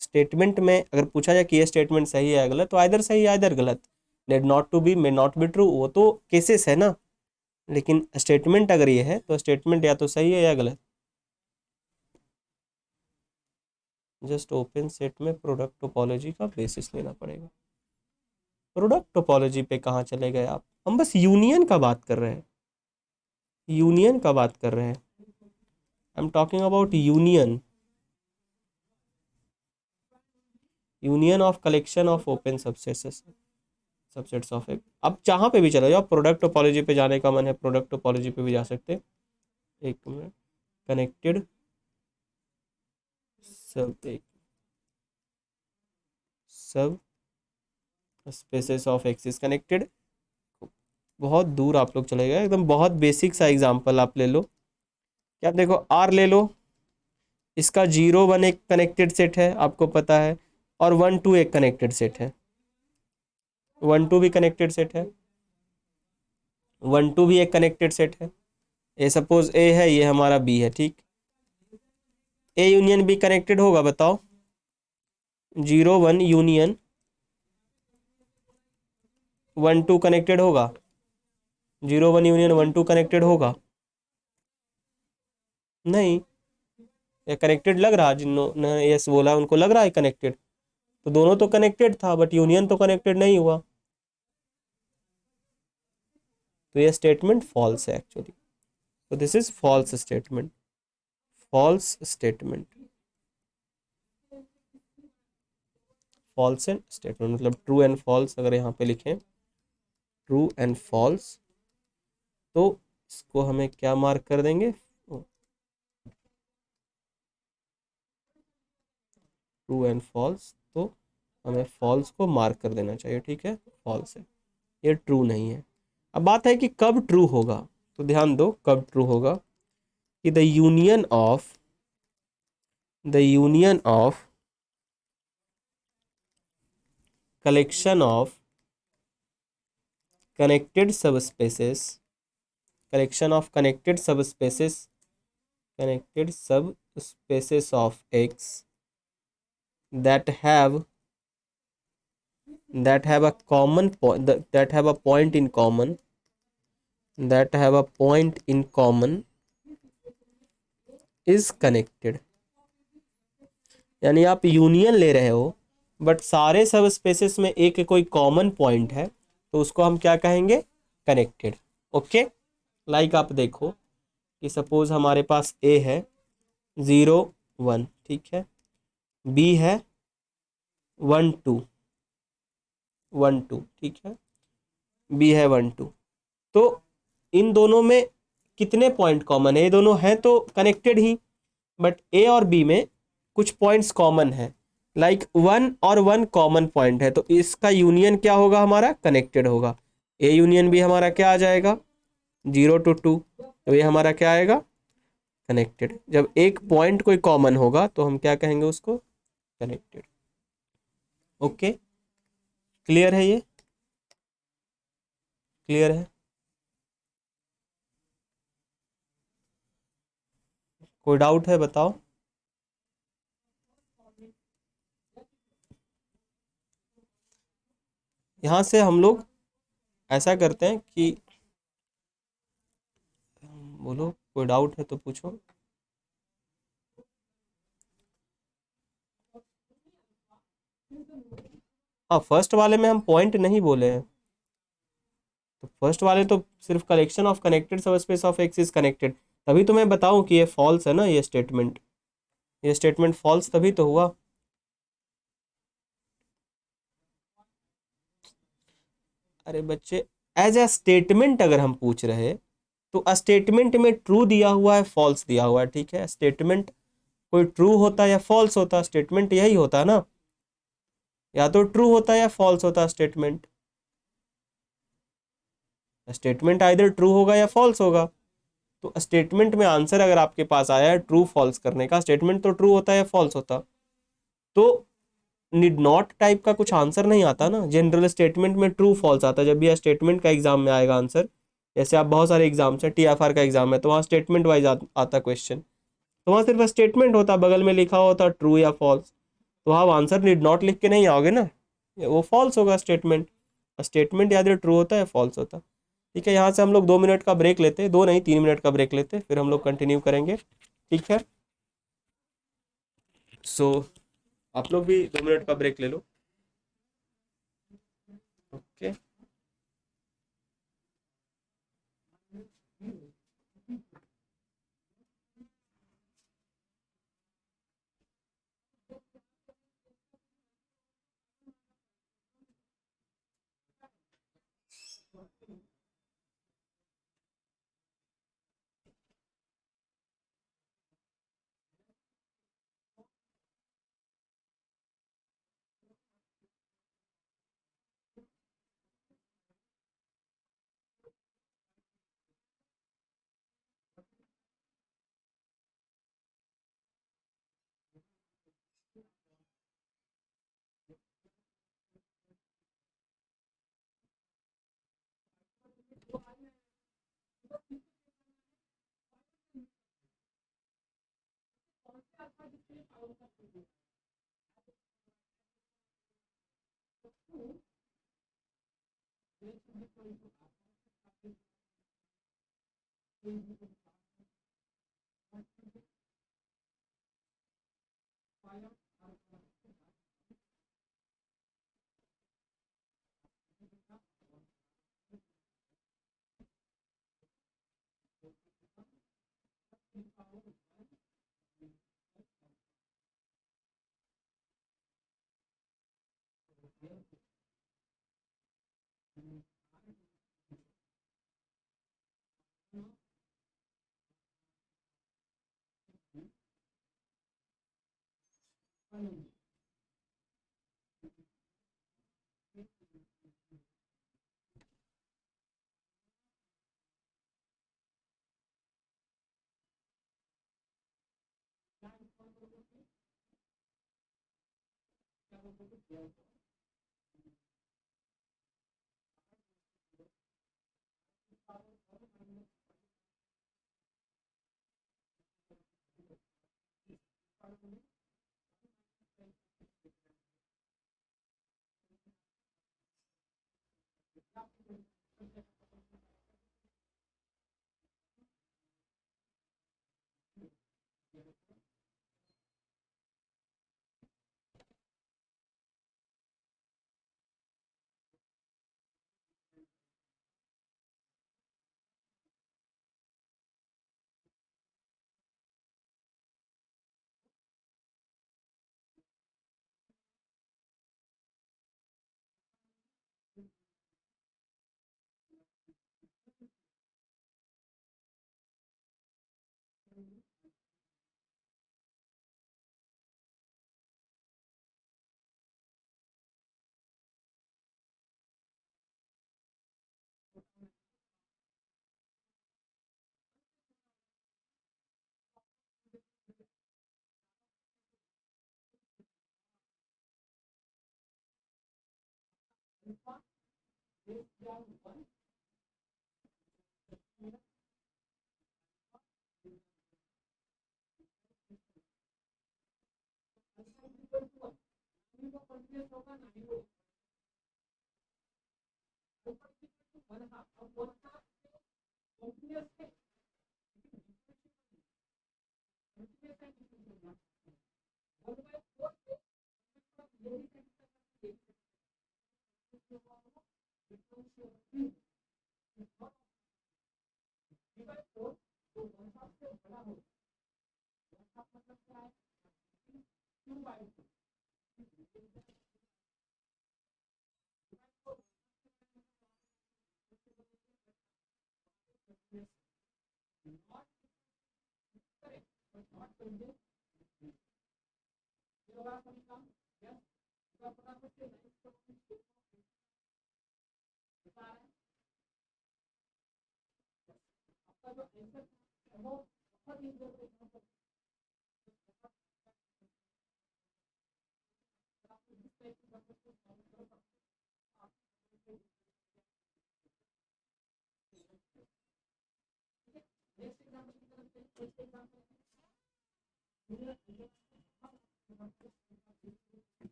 स्टेटमेंट में अगर पूछा जाए कि ये स्टेटमेंट सही है या गलत, तो आइदर सही है आइदर गलत। Need not to be, may not be true, वो तो केसेस है ना। लेकिन स्टेटमेंट अगर ये है तो स्टेटमेंट या तो सही है या गलत। जस्ट ओपन सेट में प्रोडक्ट टोपोलॉजी का बेसिस लेना पड़ेगा। प्रोडक्ट टोपोलॉजी पे कहाँ चले गए आप? हम बस यूनियन का बात कर रहे हैं, यूनियन का बात कर रहे हैं। I am talking about union, union of collection of open subsets, subsets of एक। अब जहाँ पे भी चले जाओ, प्रोडक्ट टोपोलॉजी पे जाने का मन है, प्रोडक्ट टोपोलॉजी पे भी जा सकते हैं। एक मिनट, कनेक्टेड सब, एक सब स्पेसेस ऑफ एक्सिस कनेक्टेड। बहुत दूर आप लोग चले गए, एकदम बहुत बेसिक सा एग्जांपल आप ले लो। क्या देखो, आर ले लो, इसका 0 1 एक कनेक्टेड सेट है आपको पता है, और 1 2 एक कनेक्टेड सेट है, 1 2 भी कनेक्टेड सेट है, 1 2 भी एक कनेक्टेड सेट है। ए सपोज ए है, ये हमारा बी है, ठीक। ए यूनियन बी कनेक्टेड होगा, बताओ? 0 1 यूनियन 1 2 कनेक्टेड होगा? 0 1 यूनियन 1 2 कनेक्टेड होगा? नहीं। ये कनेक्टेड लग रहा, जिन्होंने यस बोला उनको लग रहा है कनेक्टेड, तो दोनों तो कनेक्टेड था, बट यूनियन तो कनेक्टेड नहीं हुआ, तो ये स्टेटमेंट फॉल्स है एक्चुअली। तो this is false statement, false statement, false and statement मतलब ट्रू एंड फॉल्स। अगर यहाँ पे लिखें ट्रू एंड फॉल्स, तो इसको हमें क्या मार्क कर देंगे? ट्रू एंड फॉल्स, तो हमें फॉल्स को मार्क कर देना चाहिए, ठीक है, फॉल्स है, ये ट्रू नहीं है। अब बात है कि कब ट्रू होगा, तो ध्यान दो कब ट्रू होगा, कि the union of collection of connected subspaces, collection of connected subspaces of X that have a common point, that have a point in common, that have a point in common is connected। यानी आप union ले रहे हो, but सारे सब spaces में एक कोई कॉमन पॉइंट है, तो उसको हम क्या कहेंगे? कनेक्टेड। ओके, लाइक आप देखो कि सपोज हमारे पास ए है 0 1, ठीक है, बी है 1 2 1 2, ठीक है, बी है 1 2। तो इन दोनों में कितने पॉइंट कॉमन है? ये दोनों हैं तो कनेक्टेड ही, बट ए और बी में कुछ पॉइंट्स कॉमन है, लाइक 1 और 1 कॉमन पॉइंट है, तो इसका यूनियन क्या होगा? हमारा कनेक्टेड होगा। ए यूनियन बी हमारा क्या आ जाएगा? 0 to 2, तो ये हमारा क्या आएगा? कनेक्टेड। जब एक पॉइंट कोई कॉमन होगा तो हम क्या कहेंगे उसको? कनेक्टेड। ओके, क्लियर है? ये क्लियर है? कोई डाउट है बताओ? यहाँ से हम लोग ऐसा करते हैं कि, बोलो कोई डाउट है तो पूछो। हाँ, फर्स्ट वाले में हम पॉइंट नहीं बोले हैं, तो फर्स्ट वाले तो सिर्फ collection of connected subspace of x is connected, तभी तो मैं बताऊं कि ये फॉल्स है ना, ये स्टेटमेंट फॉल्स तभी तो हुआ। अरे बच्चे, एज ए स्टेटमेंट अगर हम पूछ रहे हैं, तो स्टेटमेंट में ट्रू दिया हुआ है, फॉल्स दिया हुआ है, ठीक है। स्टेटमेंट कोई ट्रू होता है या फॉल्स होता है? स्टेटमेंट यही होता है ना, या तो ट्रू होता है या फॉल्स होता है स्टेटमेंट। स्टेटमेंट आइदर ट्रू होगा या फॉल्स होगा। तो स्टेटमेंट में आंसर अगर आपके पास आया है ट्रू फॉल्स करने का, स्टेटमेंट तो ट्रू होता है या फॉल्स होता, तो निड नॉट टाइप का कुछ आंसर नहीं आता ना, जनरल स्टेटमेंट में ट्रू फॉल्स आता है। जब भी स्टेटमेंट का एग्जाम में आएगा आंसर, जैसे आप बहुत सारे एग्जाम्स हैं, TFR का एग्जाम है तो वहाँ स्टेटमेंट वाइज आता क्वेश्चन, तो वहाँ सिर्फ स्टेटमेंट होता, बगल में लिखा होता ट्रू या फॉल्स, तो आप आंसर निड नॉट लिख के नहीं आओगे ना, वो फॉल्स होगा स्टेटमेंट। स्टेटमेंट या तो ट्रू होता है फॉल्स होता। ठीक है, यहाँ से हम लोग 2 मिनट का ब्रेक लेते हैं, 2 नहीं 3 मिनट का ब्रेक लेते हैं, फिर हम लोग कंटिन्यू करेंगे। ठीक है, सो आप लोग भी 2 मिनट का ब्रेक ले लो। ओके।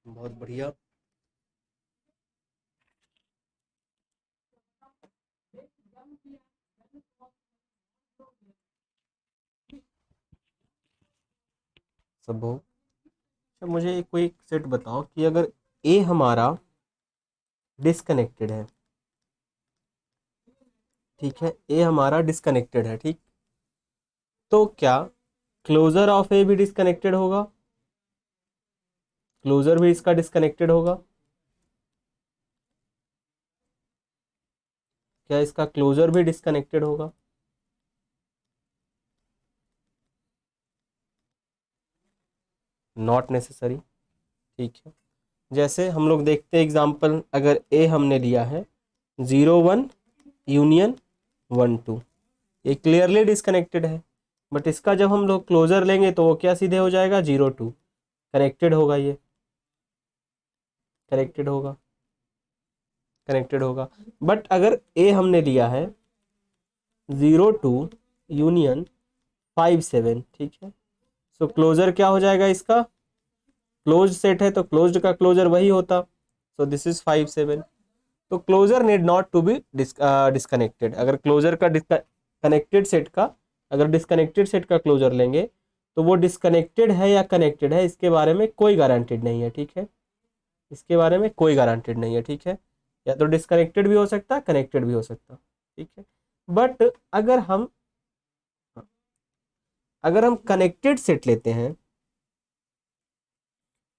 बहुत बढ़िया। सब हो। अच्छा, मुझे कोई एक सेट बताओ कि अगर ए हमारा डिस्कनेक्टेड है, ठीक है, ए हमारा डिस्कनेक्टेड है, ठीक, तो क्या क्लोजर ऑफ ए भी डिस्कनेक्टेड होगा? क्लोजर भी इसका डिस्कनेक्टेड होगा? क्या इसका क्लोजर भी डिस्कनेक्टेड होगा? Not necessary. ठीक है, जैसे हम लोग देखते हैं एग्जांपल, अगर ए हमने लिया है 0 1 यूनियन 1 2, ये क्लियरली डिस्कनेक्टेड है, बट इसका जब हम लोग क्लोजर लेंगे तो वो क्या सीधे हो जाएगा 0 2, कनेक्टेड होगा, ये कनेक्टेड होगा, कनेक्टेड होगा। बट अगर ए हमने लिया है 0 2 यूनियन 5 7, ठीक है, सो क्लोजर क्या हो जाएगा इसका? क्लोज सेट है तो क्लोज्ड का क्लोजर वही होता, सो दिस इज 5 7। तो closure need not to be disconnected. अगर क्लोजर का कनेक्टेड सेट का, अगर डिस्कनेक्टेड सेट का क्लोजर लेंगे तो वो डिस्कनेक्टेड है या कनेक्टेड है इसके बारे में कोई गारंटेड नहीं है, ठीक है, इसके बारे में कोई गारंटेड नहीं है, ठीक है, या तो डिस्कनेक्टेड भी हो सकता, कनेक्टेड भी हो सकता, ठीक है। बट अगर हम अगर हम कनेक्टेड सेट लेते हैं,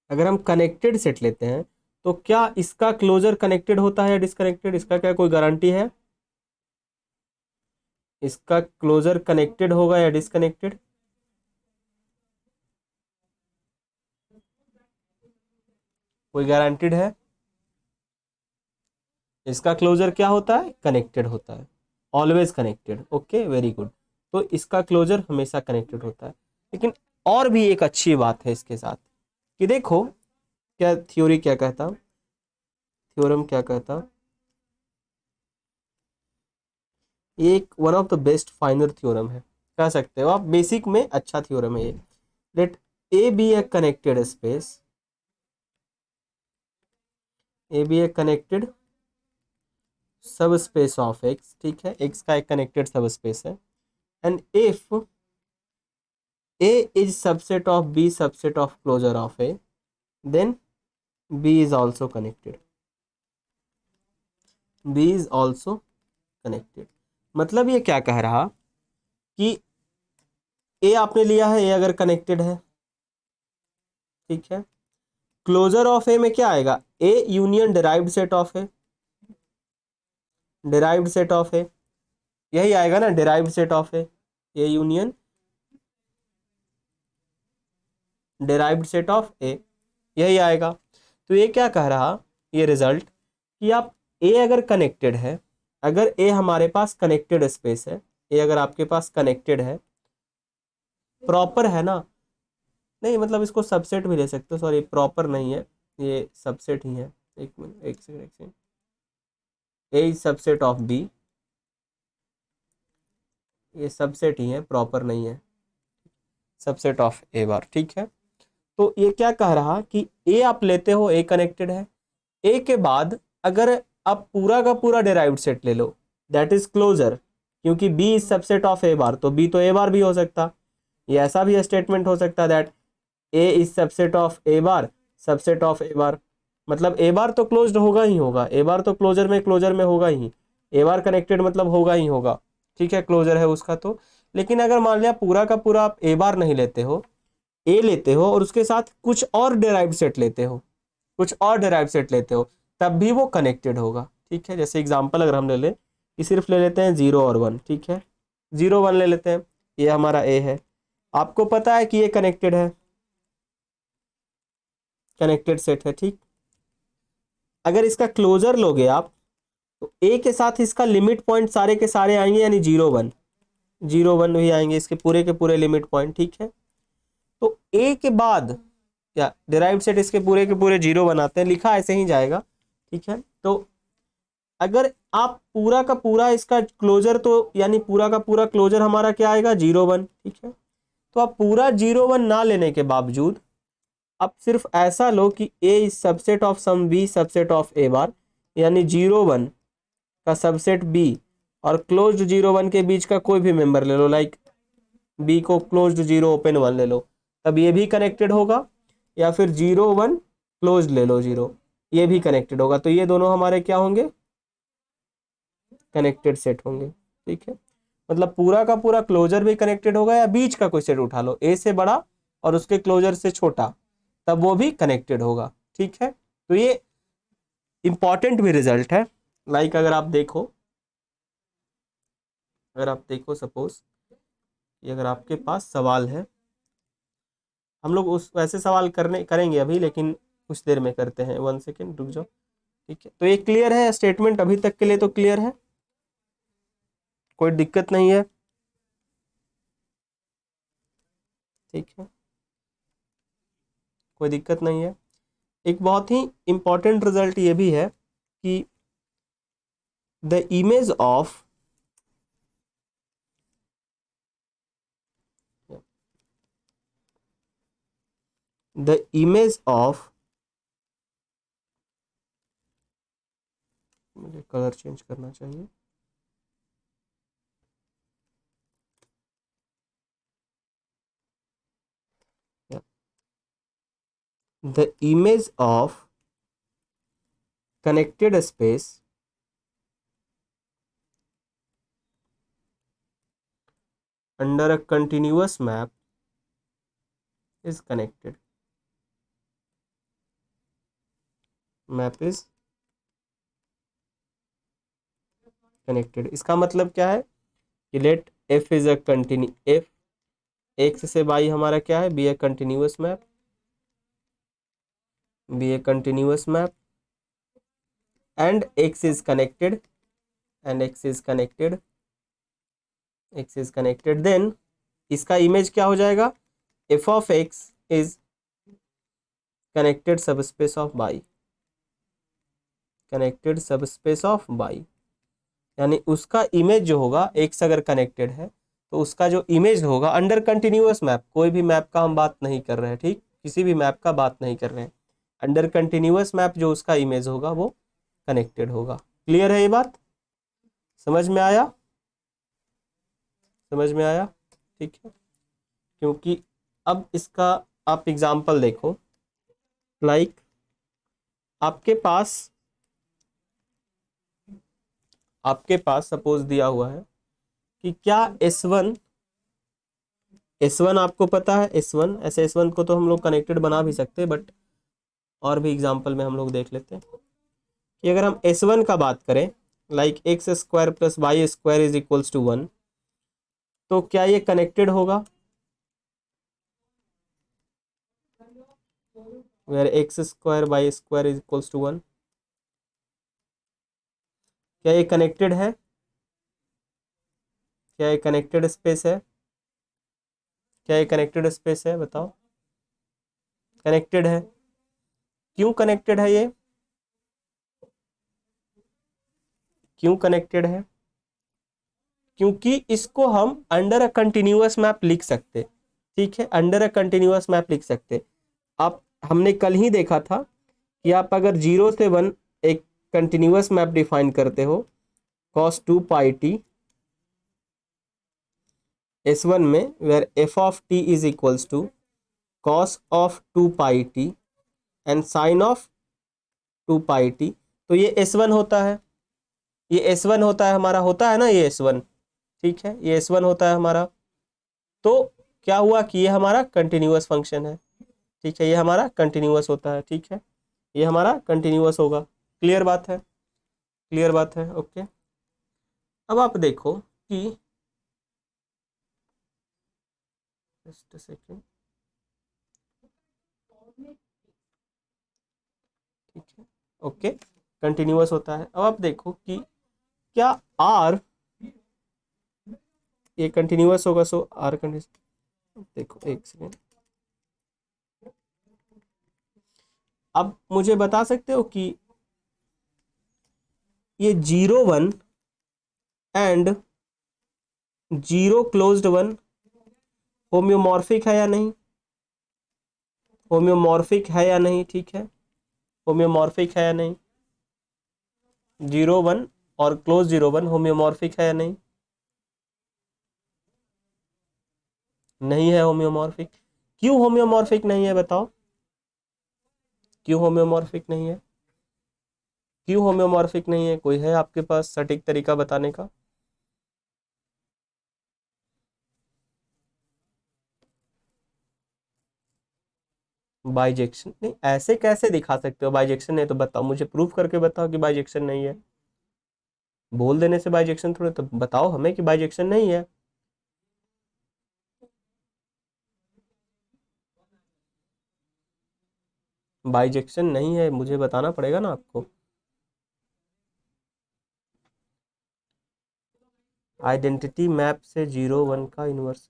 अगर हम कनेक्टेड सेट लेते हैं तो क्या इसका क्लोजर कनेक्टेड होता है या डिस्कनेक्टेड? इसका क्या कोई गारंटी है? इसका क्लोजर कनेक्टेड होगा या डिस्कनेक्टेड? कोई गारंटीड है? इसका क्लोजर क्या होता है? कनेक्टेड होता है, always connected. Okay, very good. तो इसका क्लोजर हमेशा कनेक्टेड होता है। लेकिन और भी एक अच्छी बात है इसके साथ कि देखो क्या थ्योरी क्या कहता, थ्योरम क्या कहता, एक one of the best final theorem है, कह सकते हो आप, बेसिक में अच्छा थ्योरम है ये। Let A be a connected space, A be a connected subspace of X, ठीक है, एक्स का एक कनेक्टेड सब स्पेस है, and if A is subset of B subset of closure of A, then B is also connected, B is also connected. मतलब ये क्या कह रहा कि ए आपने लिया है, ए अगर कनेक्टेड है, ठीक है, क्लोजर ऑफ ए में क्या आएगा? A union derived set of A, derived set of A, यही आएगा ना, derived set of A union derived set of A, यही आएगा। तो ये क्या कह रहा, ये रिजल्ट, कि आप ए अगर कनेक्टेड है, अगर ए हमारे पास कनेक्टेड स्पेस है, ए अगर आपके पास कनेक्टेड है, प्रॉपर है ना, नहीं मतलब इसको सबसेट भी ले सकते हो, सॉरी प्रॉपर नहीं है, ये सबसेट ही है, एक मिनट, एक सेकंड, एक second, A is subset of B, ये सबसेट ही है, प्रॉपर नहीं है, सबसेट ऑफ ए बार, ठीक है। तो ये क्या कह रहा कि ए आप लेते हो, ए कनेक्टेड है, ए के बाद अगर आप पूरा का पूरा डिराइव्ड सेट ले लो, दैट इज क्लोजर, क्योंकि B is subset of A बार, तो बी तो ए बार भी हो सकता, ये ऐसा भी स्टेटमेंट हो सकता that A is subset of A bar subset of A bar, मतलब ए बार तो क्लोज्ड होगा ही होगा, ए बार तो क्लोजर में होगा ही, ए बार कनेक्टेड मतलब होगा ही होगा, ठीक है, क्लोजर है उसका तो। लेकिन अगर मान लिया पूरा का पूरा आप ए बार नहीं लेते हो, ए लेते हो और उसके साथ कुछ और डिराइव्ड सेट लेते हो, कुछ और डिराइव्ड सेट लेते हो, तब भी वो कनेक्टेड होगा, ठीक है। जैसे एग्जांपल अगर हम ले लें कि सिर्फ ले लेते हैं 0 और 1, ठीक है, 0 1 ले लेते हैं, ये हमारा ए है, आपको पता है कि ये कनेक्टेड है, कनेक्टेड सेट है, ठीक। अगर इसका क्लोजर लोगे आप, तो ए के साथ इसका लिमिट पॉइंट सारे के सारे आएंगे, यानी 0 1, 0 1 भी आएंगे इसके पूरे के पूरे लिमिट पॉइंट, ठीक है। तो ए के बाद क्या डिराइव्ड सेट इसके पूरे के पूरे 0 1 आते हैं, लिखा ऐसे ही जाएगा, ठीक है। तो अगर आप पूरा का पूरा इसका क्लोजर, तो यानी पूरा का पूरा क्लोजर हमारा क्या आएगा 0 1, ठीक है। तो आप पूरा 0 1 ना लेने के बावजूद आप सिर्फ ऐसा लो कि A is subset of some B subset of A bar, यानी 0 1 का सबसेट बी और क्लोज्ड 0 1 के बीच का कोई भी मेंबर ले लो, लाइक बी को क्लोज्ड 0 ओपन 1 ले लो, तब ये भी कनेक्टेड होगा। या फिर 0 1 क्लोज्ड ले लो 0, ये भी कनेक्टेड होगा। तो ये दोनों हमारे क्या होंगे, कनेक्टेड सेट होंगे, ठीक है। मतलब पूरा का पूरा क्लोजर भी कनेक्टेड होगा, या बीच का कोई सेट उठा लो ए से बड़ा और उसके क्लोजर से छोटा, तब वो भी कनेक्टेड होगा, ठीक है। तो ये इंपॉर्टेंट भी रिजल्ट है। लाइक अगर आप देखो सपोज ये अगर आपके पास सवाल है, हम लोग उस वैसे सवाल करेंगे अभी, लेकिन कुछ देर में करते हैं, 1 सेकेंड रुक जाओ, ठीक है। तो ये क्लियर है स्टेटमेंट अभी तक के लिए, तो क्लियर है, कोई दिक्कत नहीं है, ठीक है, कोई दिक्कत नहीं है। एक बहुत ही इंपॉर्टेंट रिजल्ट ये भी है कि द इमेज ऑफ मुझे कलर चेंज करना चाहिए, the image of connected space under a continuous map is connected, map is connected। इसका मतलब क्या है कि let f is a continue, f x से y हमारा क्या है, be a continuous map, be a continuous map and x is connected, and x is connected, x is connected, then इसका इमेज क्या हो जाएगा, f of x is connected subspace of y, connected subspace of y, यानी उसका image जो होगा, x अगर connected है तो उसका जो इमेज होगा अंडर कंटिन्यूअस मैप, कोई भी मैप का हम बात नहीं कर रहे हैं, ठीक, किसी भी मैप का बात नहीं कर रहे हैं, अंडर कंटिन्यूअस मैप जो उसका इमेज होगा वो कनेक्टेड होगा। क्लियर है ये बात, समझ में आया, समझ में आया, ठीक है। क्योंकि अब इसका आप एग्जाम्पल देखो, लाइक आपके पास सपोज दिया हुआ है कि क्या S1 आपको पता है, S1 ऐसे S1 को तो हम लोग कनेक्टेड बना भी सकते हैं, बट और भी एग्जाम्पल में हम लोग देख लेते हैं कि अगर हम S1 का बात करें, like X square plus Y square is equals to 1, तो क्या ये कनेक्टेड होगा, where X square Y square is equals to 1, क्या ये कनेक्टेड है, क्या ये कनेक्टेड स्पेस है, क्या ये कनेक्टेड स्पेस है, बताओ, कनेक्टेड है। क्यों कनेक्टेड है ये, क्यों कनेक्टेड है, क्योंकि इसको हम अंडर अ कंटिन्यूअस मैप लिख सकते, ठीक है, अंडर अ कंटिन्यूअस मैप लिख सकते। आप हमने कल ही देखा था कि आप अगर 0 से 1 एक कंटिन्यूअस मैप डिफाइन करते हो, cos 2 पाई टी S1 में, where f of t is equals to cos of 2 pi t and sine of 2 pi t, तो ये S1 होता है, ये S1 होता है हमारा, होता है ना ये S1, ठीक है, ये S1 होता है हमारा। तो क्या हुआ कि ये हमारा कंटिन्यूअस फंक्शन है, ठीक है, ये हमारा कंटिन्यूअस होता है, ठीक है, ये हमारा कंटिन्यूअस होगा। क्लियर बात है, क्लियर बात है, ओके। अब आप देखो कि जस्ट अ सेकेंड, ठीक है, ओके। कंटिन्यूअस होता है। अब आप देखो कि क्या आर ये कंटिन्यूअस होगा, सो आर कंटिन्यूअस। देखो एक सेकेंड, अब मुझे बता सकते हो कि ये 0 1 एंड 0 क्लोज्ड 1 होम्योमॉर्फिक है या नहीं, होम्योमॉर्फिक है या नहीं, ठीक है, होम्योमॉर्फिक है या नहीं, 0 1 और क्लोज 0 1 होम्योमॉर्फिक है या नहीं, नहीं है होम्योमॉर्फिक। क्यों होम्योमॉर्फिक नहीं है बताओ, क्यों होम्योमॉर्फिक नहीं है, क्यों होम्योमॉर्फिक नहीं है, कोई है आपके पास सटीक तरीका बताने का? बाइजेक्शन नहीं, ऐसे कैसे दिखा सकते हो बाइजेक्शन नहीं, तो बताओ मुझे, प्रूफ करके बताओ कि बाइजेक्शन नहीं है। बोल देने से बाइजेक्शन थोड़े, तो बताओ हमें कि बाइजेक्शन नहीं है। बाइजेक्शन नहीं है, मुझे बताना पड़ेगा ना आपको। आइडेंटिटी मैप से 0 1 का इनवर्स,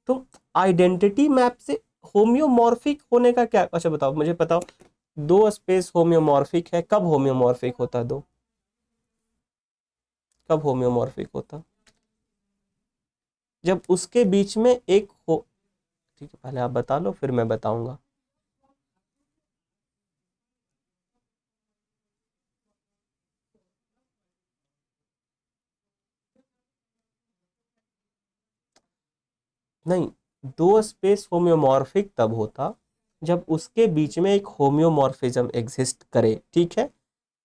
तो आइडेंटिटी मैप से होम्योमॉर्फिक होने का क्या, अच्छा बताओ मुझे, बताओ दो स्पेस होम्योमॉर्फिक है, कब होम्योमॉर्फिक होता दो, कब होम्योमॉर्फिक होता? जब उसके बीच में एक हो, ठीक है पहले आप बता लो फिर मैं बताऊंगा। नहीं, दो स्पेस होम्योमॉर्फिक तब होता जब उसके बीच में एक होम्योमॉर्फिज्म एग्जिस्ट करे, ठीक है,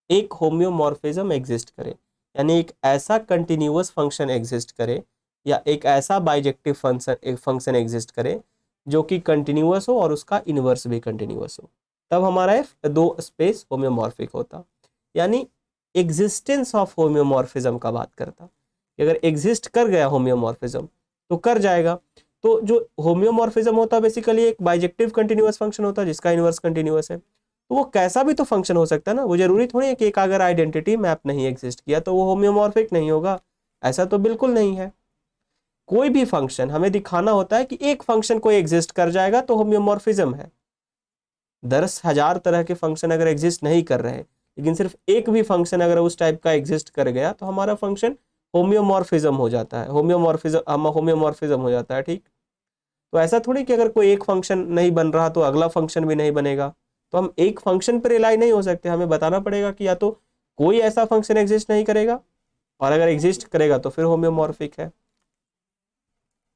एक होम्योमॉर्फिज्म एग्जिस्ट करे, यानी एक ऐसा कंटिन्यूअस फंक्शन एग्जिस्ट करे या एक ऐसा बाइजेक्टिव फंक्शन फंक्शन एग्जिस्ट करे जो कि कंटिन्यूअस हो और उसका इनवर्स भी कंटिन्यूअस हो, तब हमारा दो स्पेस होम्योमॉर्फिक होता। यानी एग्जिस्टेंस ऑफ होम्योमॉर्फिज्म का बात करता, कि अगर एग्जिस्ट कर गया होम्योमॉर्फिज्म तो कर जाएगा। तो जो होम्योमॉर्फिज्म होता है बेसिकली एक बाइजेक्टिव कंटिन्यूअस फंक्शन होता है जिसका इनवर्स कंटिन्यूअस है। तो वो कैसा भी तो फंक्शन हो सकता है ना, वो जरूरी थोड़ी है कि एक अगर आइडेंटिटी मैप नहीं एग्जिस्ट किया तो वो होम्योमॉर्फिक नहीं होगा, ऐसा तो बिल्कुल नहीं है। कोई भी फंक्शन हमें दिखाना होता है कि एक फंक्शन कोई एग्जिस्ट कर जाएगा तो होम्योमॉर्फिज्म है। 10,000 तरह के फंक्शन अगर एग्जिस्ट नहीं कर रहे लेकिन सिर्फ एक भी फंक्शन अगर उस टाइप का एग्जिस्ट कर गया तो हमारा फंक्शन होम्योमॉर्फिज्म हो जाता है, होम्योमॉर्फिज्म हो जाता है, ठीक। तो ऐसा थोड़ी कि अगर कोई एक फंक्शन नहीं बन रहा तो अगला फंक्शन भी नहीं बनेगा। तो हम एक फंक्शन पर रिलाई नहीं हो सकते, हमें बताना पड़ेगा कि या तो कोई ऐसा फंक्शन एग्जिस्ट नहीं करेगा और अगर एग्जिस्ट करेगा तो फिर होम्योमॉर्फिक है।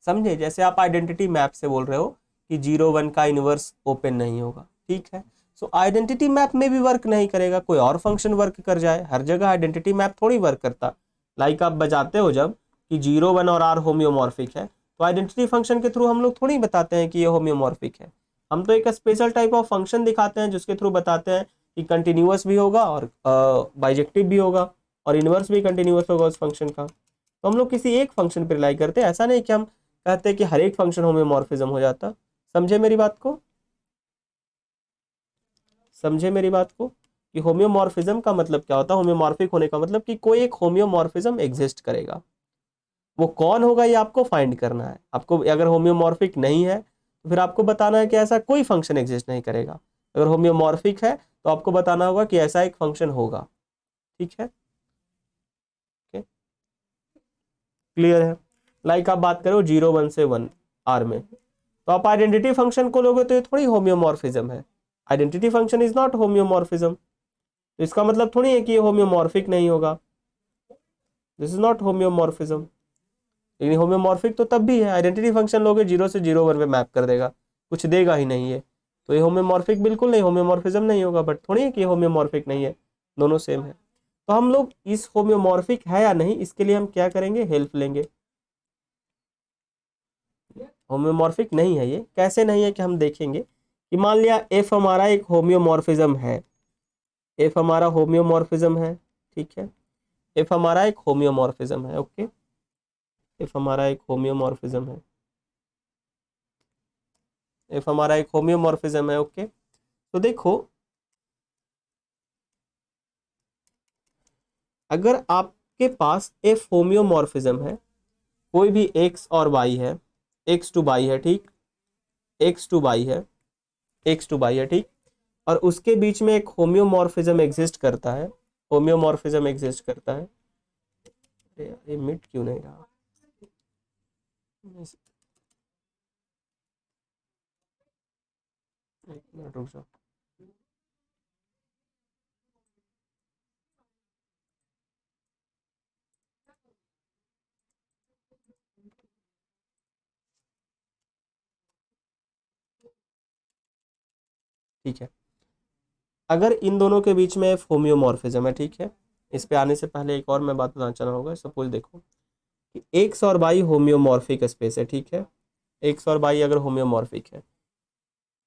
समझे, जैसे आप आइडेंटिटी मैप से बोल रहे हो कि 0 1 का इनवर्स ओपन नहीं होगा, ठीक है, सो आइडेंटिटी मैप में भी वर्क नहीं करेगा, कोई और फंक्शन वर्क कर जाए, हर जगह आइडेंटिटी मैप थोड़ी वर्क करता। लाइक आप बजाते हो जब कि 0 1 और आर होम्योमॉर्फिक है, तो आइडेंटिटी फंक्शन के थ्रू हम लोग थोड़ी बताते हैं कि ये होम्योमॉर्फिक है। हम तो एक स्पेशल टाइप ऑफ फंक्शन दिखाते हैं जिसके थ्रू बताते हैं कि कंटिन्यूअस भी होगा और बाइजेक्टिव भी होगा और इनवर्स भी कंटिन्यूअस होगा उस फंक्शन का। तो हम लोग किसी एक फंक्शन पर रिलाई करते हैं, ऐसा नहीं कि हम कहते हैं कि हर एक फंक्शन होम्योमॉर्फिज्म हो जाता। समझे मेरी बात को, समझे मेरी बात को कि होम्योमॉर्फिज्म का मतलब क्या होता है, होम्योमॉर्फिक होने का मतलब कि कोई एक होम्योमॉर्फिज्म एग्जिस्ट करेगा। वो कौन होगा ये आपको फाइंड करना है। आपको अगर होम्योमॉर्फिक नहीं है तो फिर आपको बताना है कि ऐसा कोई फंक्शन एग्जिस्ट नहीं करेगा। अगर होम्योमॉर्फिक है तो आपको बताना होगा कि ऐसा एक फंक्शन होगा, ठीक है, क्लियर है। लाइक आप बात करो 0 1 से 1 आर में, तो आप आइडेंटिटी फंक्शन को लोगे तो ये थोड़ी होम्योमॉर्फिज्म है। आइडेंटिटी फंक्शन इज नॉट होम्योमॉर्फिज्म, तो इसका मतलब थोड़ी है कि ये होम्योमॉर्फिक नहीं होगा, दिस इज नॉट होम्योमॉर्फिज्म। लेकिन होम्योमॉर्फिक तो तब भी है, आइडेंटिटी फंक्शन लोगे 0 से 0 1 पे मैप कर देगा, कुछ देगा ही नहीं है, तो ये होम्योमॉर्फिक बिल्कुल नहीं, होम्योमॉर्फिज्म नहीं होगा। बट थोड़ी है कि होम्योमॉर्फिक नहीं है, दोनों सेम है। तो हम लोग इस होम्योमॉर्फिक है या नहीं इसके लिए हम क्या करेंगे, हेल्प लेंगे। होम्योमॉर्फिक नहीं है, ये कैसे नहीं है कि हम देखेंगे कि मान लिया एफ हमारा एक होम्योमॉर्फिज्म है, एफ हमारा होम्योमॉर्फिज्म है, ठीक है, एफ हमारा एक होम्योमॉर्फिज्म है, ओके, एफ हमारा एक होम्योमॉर्फिज्म है, एफ हमारा एक होम्योमॉर्फिज्म है, ओके। तो देखो अगर आपके पास एफ होम्योमॉर्फिज्म है, कोई भी एक्स और वाई है, एक्स टू वाई है, ठीक, एक्स टू वाई है, एक्स टू वाई है, ठीक, और उसके बीच में एक होम्योमॉर्फिज्म एग्जिस्ट करता है, होम्योमॉर्फिज्म एग्जिस्ट करता है। अरे यार, ये मिट क्यों नहीं रहा? एक मिनट रुक जाओ। ठीक है, अगर इन दोनों के बीच में होम्योमॉर्फिज्म है, ठीक है, इस पे आने से पहले एक और मैं बात बताना चाह रहा होगा। सपोज देखो कि एक्स और वाई होम्योमॉर्फिक स्पेस है, ठीक है, एक्स और वाई अगर होम्योमॉर्फिक है,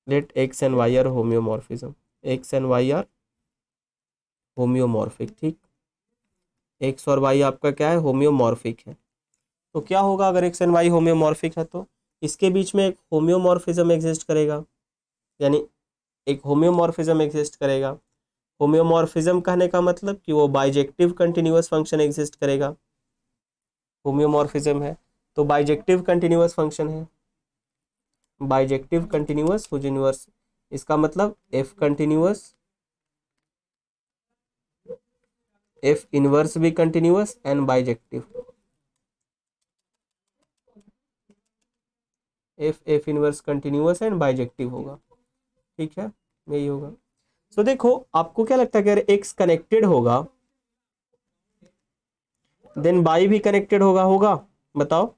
let X and Y are homeomorphism, X and Y are homeomorphic, ठीक, एक्स और वाई आपका क्या है, होम्योमॉर्फिक है। तो क्या होगा अगर एक्स एंड वाई होम्योमॉर्फिक है, तो इसके बीच में एक होम्योमॉर्फिज्म एग्जिस्ट करेगा, यानी एक होम्योमॉर्फिज्म एग्जिस्ट करेगा। होम्योमॉर्फिज्म कहने का मतलब कि वो बाइजेक्टिव कंटिन्यूअस फंक्शन एग्जिस्ट करेगा। होम्योमॉर्फिज्म है तो बाइजेक्टिव कंटिन्यूअस फंक्शन है, बाइजेक्टिव कंटिन्यूअस होमोजेनियस, इसका मतलब एफ कंटिन्यूअस, एफ इनवर्स भी continuous and bijective, F inverse continuous and bijective होगा, ठीक है, यही होगा। सो देखो आपको क्या लगता है कि अगर एक्स कनेक्टेड होगा देन बाई भी कनेक्टेड होगा, होगा, बताओ।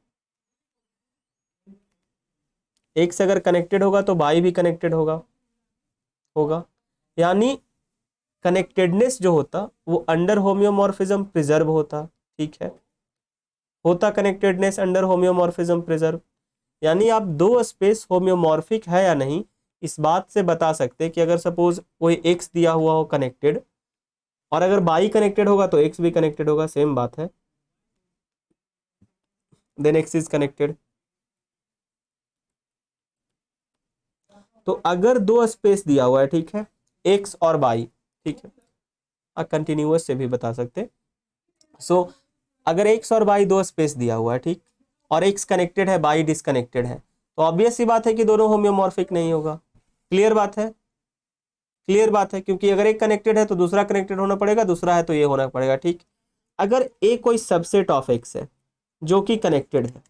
एक्स अगर कनेक्टेड होगा तो बाई भी कनेक्टेड होगा, होगा, यानी कनेक्टेडनेस जो होता वो अंडर होम्योमॉर्फिज्म प्रिजर्व होता, ठीक है, होता कनेक्टेडनेस अंडर होम्योमॉर्फिज्म प्रिजर्व। यानी आप दो स्पेस होम्योमॉर्फिक है या नहीं इस बात से बता सकते कि अगर सपोज कोई एक्स दिया हुआ हो कनेक्टेड, और अगर बाई कनेक्टेड होगा तो एक्स भी कनेक्टेड होगा, सेम बात है, देन एक्स इज कनेक्टेड। तो अगर दो स्पेस दिया हुआ है, ठीक है, एक्स और बाई, ठीक है, कंटिन्यूअस से भी बता सकते। सो अगर एक्स और बाई दो स्पेस दिया हुआ है, ठीक, और एक्स कनेक्टेड है बाई डिसकनेक्टेड है, तो ऑब्वियस सी बात है कि दोनों होम्योमॉर्फिक नहीं होगा। क्लियर बात है, क्लियर बात है, क्योंकि अगर एक कनेक्टेड है तो दूसरा कनेक्टेड होना पड़ेगा, दूसरा है तो ये होना पड़ेगा, ठीक। अगर ए कोई सबसेट ऑफ एक्स है जो कि कनेक्टेड है,